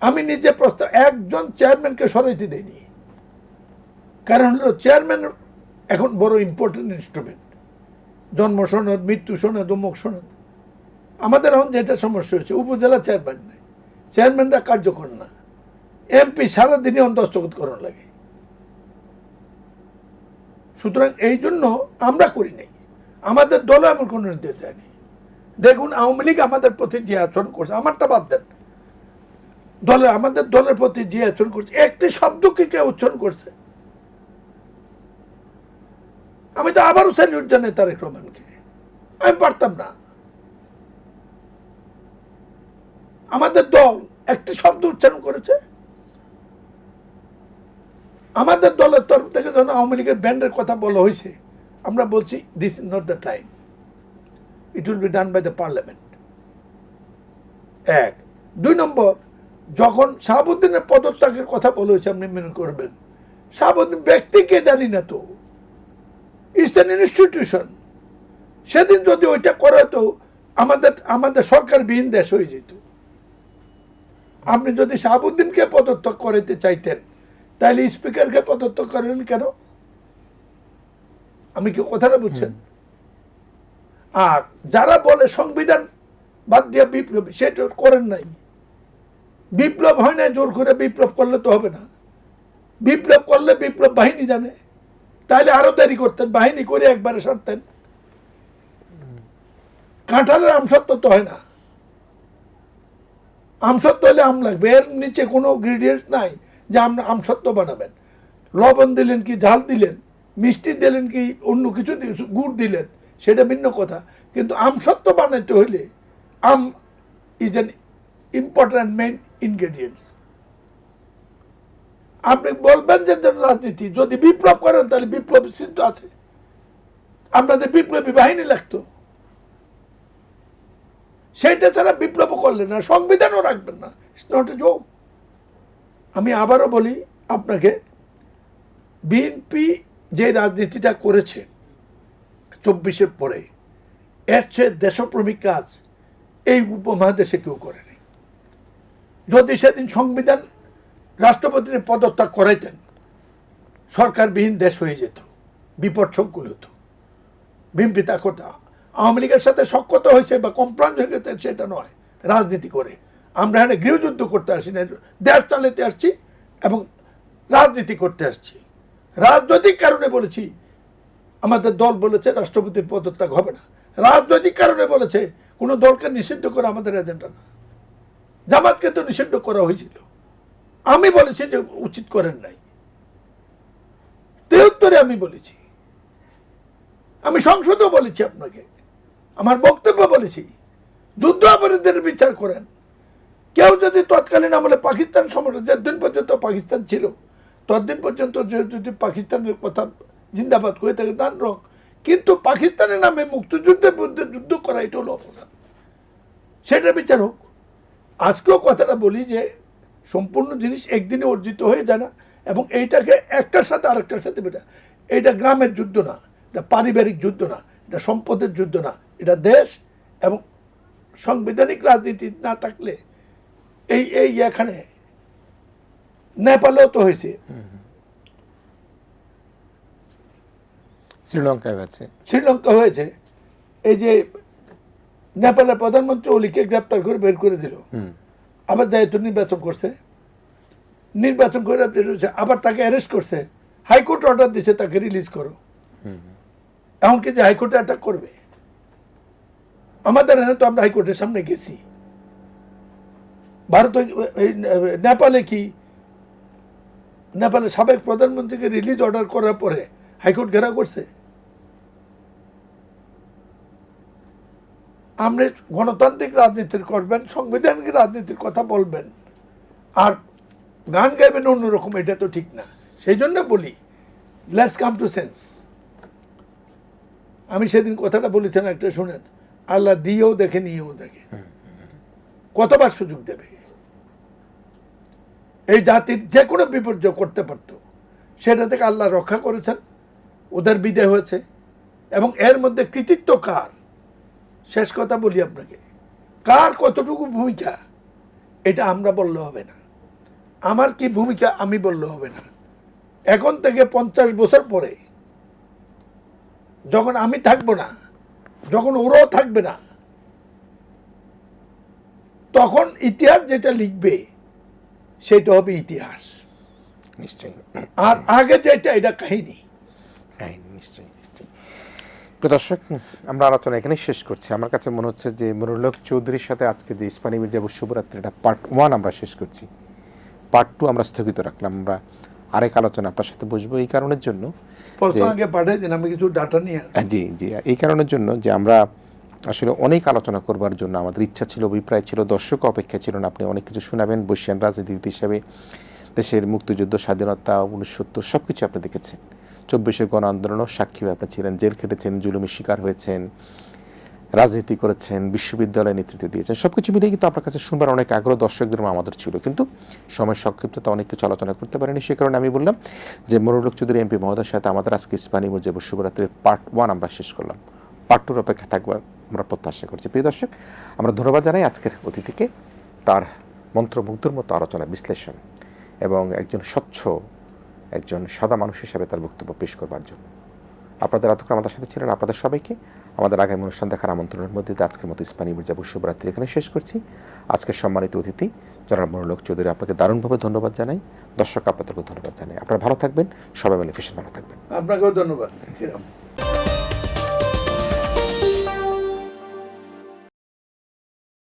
আমি নিজে প্রস্তাব, একজন চেয়ারম্যানকে সরাইতে দেয়নি, কারণ হলো চেয়ারম্যান এখন বড় ইম্পর্টেন্ট ইনস্ট্রুমেন্ট। জন্ম সনদ, মৃত্যু সনদ, অমুক সনদ। আমাদের এখন যেটা সমস্যা হচ্ছে, উপজেলা চেয়ারম্যান নেই, চেয়ারম্যানরা কার্যকর না, এমপি সারাদিনই হস্তক্ষেপ করার লাগে। সুতরাং এই জন্য আমরা করি নাই, আমাদের দলও এমন কোনো নির্দেশ দেয়নি। দেখুন আওয়ামী লীগ আমাদের প্রতি যে আচরণ করছে, আমারটা বাদ দেন, আমাদের দলের প্রতি যে আচরণ করছে, একটি শব্দ কি কেউ উচ্চারণ করছে? আমি তো আবারও স্যালিউট জানাই তারেক রহমানকে, আমি পারতাম না। আমাদের দল একটি শব্দ উচ্চারণ করেছে? আমাদের দলের তরফ থেকে যখন আওয়ামী লীগের ব্যান্ডের কথা বলা হয়েছে, আমরা বলছি this is not the time, it will be done by the parliament. এক। দুই নম্বর, যখন শাহাবুদ্দিনের পদত্যাগের কথা বলা হয়েছে, আপনি মনে করবেন শাহাবুদ্দিন ব্যক্তিকে জানি না তো, ইটস অ্যান ইনস্টিটিউশন। সেদিন যদি ওইটা করা হতো, আমাদের সরকারবিহীন দেশ হয়ে যেত। আপনি যদি শাহাবুদ্দিনকে পদত্যাগ করাইতে চাইতেন, তাহলে স্পিকারকে পদত্যাগ করেন কেন? আমি কি কথাটা বুঝছেন? আর যারা বলে সংবিধান বাদ দিয়ে বিপ্লব, সেটা করেন নাই। বিপ্লব হয় না জোর করে, বিপ্লব করলে তো হবে না। বিপ্লব করলে বিপ্লব বাহিনী জানে, তাহলে আরো দেরি করতেন, বাহিনী করে একবারে সারতেন। কাঁঠালের আমসত্ব তো হয় না, আমসত্ব হলে আম লাগবে, এর নিচে কোনো গ্রেডিয়েন্টস নাই যে আমসত্ব বানাবেন। লবণ দিলেন কি ঝাল দিলেন, মিষ্টি দিলেন কি অন্য কিছু গুড় দিলেন, সেটা ভিন্ন কথা। কিন্তু আমসত্ব বানাইতে হইলে aam is an important main ingredients. আপনি বলবেন যে রাজনীতি, যদি বিপ্লব করেন তাহলে বিপ্লবী সিদ্ধ আছে, আপনাদের বিপ্লবী বাহিনী লাগতো। সেইটা ছাড়া বিপ্লব করলেন না, সংবিধানও রাখবেন না, ইটস নট এ জোক। আমি আবারও বলি আপনাকে, বিএনপি যে রাজনীতিটা করেছে 24-এর পরে, এর চেয়ে দেশপ্রেমিক কাজ এই উপমহাদেশে কেউ করেনি। যদি সেদিন সংবিধান রাষ্ট্রপতির পদত্যাগ করাইতেন, সরকারবিহীন দেশ হয়ে যেত, বিপদ সংকুল হতো। বিএনপি তা করতে, আওয়ামী লীগের সাথে সখ্যত হয়েছে বা কম্প্রান্স হয়ে গেছে সেটা নয়, রাজনীতি করে। আমরা এখানে গৃহযুদ্ধ করতে আসি না, দেশ চালাতে আসছি এবং রাজনীতি করতে আসছি। রাজনৈতিক কারণে বলেছি, আমাদের দল বলেছে রাষ্ট্রপতির পদত্যাগ হবে না। রাজনৈতিক কারণে বলেছে, কোনো দলকে নিষিদ্ধ করা আমাদের এজেন্ডা না। জামাতকে তো নিষিদ্ধ করা হয়েছিল, আমি বলেছি যে উচিত করেন নাই। 73-এ আমি বলেছি, আমি সংসদেও বলেছি, আপনাকে আমার বক্তব্য বলেছি, যুদ্ধ অপরাধীদের বিচার করেন। কেউ যদি তৎকালীন আমলে পাকিস্তান সমর্থন, যেদিন পর্যন্ত পাকিস্তান ছিল ততদিন পর্যন্ত যদি পাকিস্তানের কথা জিন্দাবাদ করে থাকে নান রং, কিন্তু পাকিস্তানের নামে মুক্তিযুদ্ধের বিরুদ্ধে যুদ্ধ করা এটা হলো অপরাধ, সেটা বিচার হোক। আজকেও কথাটা বলি যে সম্পূর্ণ জিনিস একদিনে অর্জিত হয়ে যায় না, এবং এইটাকে একটার সাথে আরেকটার সাথে এটা গ্রামের যুদ্ধ না, এটা পারিবারিক যুদ্ধ না, এটা সম্পদের যুদ্ধ না, এটা দেশ এবং সাংবিধানিক রাজনীতি না থাকলে এই এখানে নেপালেও তো হয়েছে, শ্রীলঙ্কা হয়েছে। এই যে নেপালের প্রধানমন্ত্রী ওলিকে গ্রেপ্তার করে বের করে দিল, আবার যাই তো নির্বাচন করছে, নির্বাচন করে আবার তাকে অ্যারেস্ট করছে, হাইকোর্ট অর্ডার দিছে তাকে রিলিজ করো। এমনকি যে হাইকোর্টে অ্যাটাক করবে, আমাদের এখানে তো আমরা হাইকোর্টের সামনে গেছি। ভারত নেপালে কি, নেপালের সাবেক প্রধানমন্ত্রীকে রিলিজ অর্ডার করার পরে হাইকোর্ট ঘেরাও করছে। আপনি গণতান্ত্রিক রাজনীতি করবেন, সংবিধানিক রাজনীতির কথা বলবেন, আর গান গাইবেন অন্যরকম, এটা তো ঠিক না। সেই জন্য বলি, লেটস কাম টু সেন্স। আমি সেদিন কথাটা বলেছেন একটা, শুনেন, আল্লাহ দিয়েও দেখে নিয়েও দেখে, কতবার সুযোগ দেবে। এই জাতির যে কোনো বিপর্যয় করতে পারত, সেটা থেকে আল্লাহ রক্ষা করেছেন, ওদের বিদায় হয়েছে। এবং এর মধ্যে কৃতিত্ব কার, শেষ কথা বলি আপনাকে, কার কতটুকু ভূমিকা, এটা আমরা বললে হবে না। আমার কি ভূমিকা আমি বললে হবে না। এখন থেকে 50 বছর পরে, যখন আমি থাকবো না, যখন ওরাও থাকবে না, তখন ইতিহাস যেটা লিখবে সেটা হবে ইতিহাস, নিশ্চয়ই। আর আগে যেটা এটা কাহিনী। নিশ্চয়ই নিশ্চয়ই। প্রিয় দর্শক, আমরা আলোচনা এখানে শেষ করছি। আমার কাছে মনে হচ্ছে যে মনিরুল হক চৌধুরীর সাথে আজকে যে ইস্পানি মির্জাপুর শুভরাত্রি, এটা পার্ট 1 আমরা শেষ করছি, পার্ট 2 আমরা স্থগিত রাখলাম। আমরা আরেক আলোচনা আপনার সাথে বসবো এই কারণের জন্য, আগে পাঠিয়ে দিন, আমি কিছু ডাটা নিয়ে। জি জি, এই কারণের জন্য যে আমরা আসলে অনেক আলোচনা করবার জন্য আমাদের ইচ্ছা ছিল, অভিপ্রায় ছিল, দর্শক অপেক্ষা ছিল না। আপনি অনেক কিছু শোনাবেন, বৈশ্বিক রাজনীতিবিদ হিসাবে দেশের মুক্তিযুদ্ধ, স্বাধীনতা, 1970 সব কিছু আপনি দেখেছেন। 24-এর গণ আন্দোলনও সাক্ষী হয়ে আপনি ছিলেন, জেল খেটেছেন, জুলুমের শিকার হয়েছেন, রাজনীতি করেছেন, বিশ্ববিদ্যালয়ে নেতৃত্ব দিয়েছেন। সব কিছু মিলিয়ে কিন্তু আপনার কাছে শুনবার অনেক আগ্রহ দর্শকদের আমাদের ছিল, কিন্তু সময় সংক্ষিপ্ততা অনেক কিছু আলোচনা করতে পারেনি। সে কারণে আমি বললাম যে মনিরুল হক চৌধুরী এমপি মহোদয়ের সাথে আমাদের আজকে ইস্পানি মির্জাপুর শুভরাত্রির পার্ট 1 আমরা শেষ করলাম। পার্ট 2 অপেক্ষা থাকবার আমরা প্রত্যাশা করছি। প্রিয় দর্শক, আমরা ধন্যবাদ জানাই আজকের অতিথিকে, তার মন্ত্রমুগ্ধর মতো আলোচনা, বিশ্লেষণ এবং একজন স্বচ্ছ, একজন সাদা মানুষ হিসেবে তার বক্তব্য পেশ করবার জন্য। আপনাদের এতক্ষণ আমাদের সাথে ছিলেন, আপনাদের সবাইকে আমাদের আগামী অনুষ্ঠান দেখার আমন্ত্রণের মধ্যে আজকের মতো ইস্পানি মির্জাপুর শুভরাত্রি এখানে শেষ করছি। আজকের সম্মানিত অতিথি জনাব মনিরুল হক চৌধুরী, আপনাকে দারুণভাবে ধন্যবাদ জানাই। দর্শক আপনাদেরকেও ধন্যবাদ জানাই। আপনারা ভালো থাকবেন, সবাই মিলে ভীষণ ভালো থাকবেন। আপনাকেও ধন্যবাদ।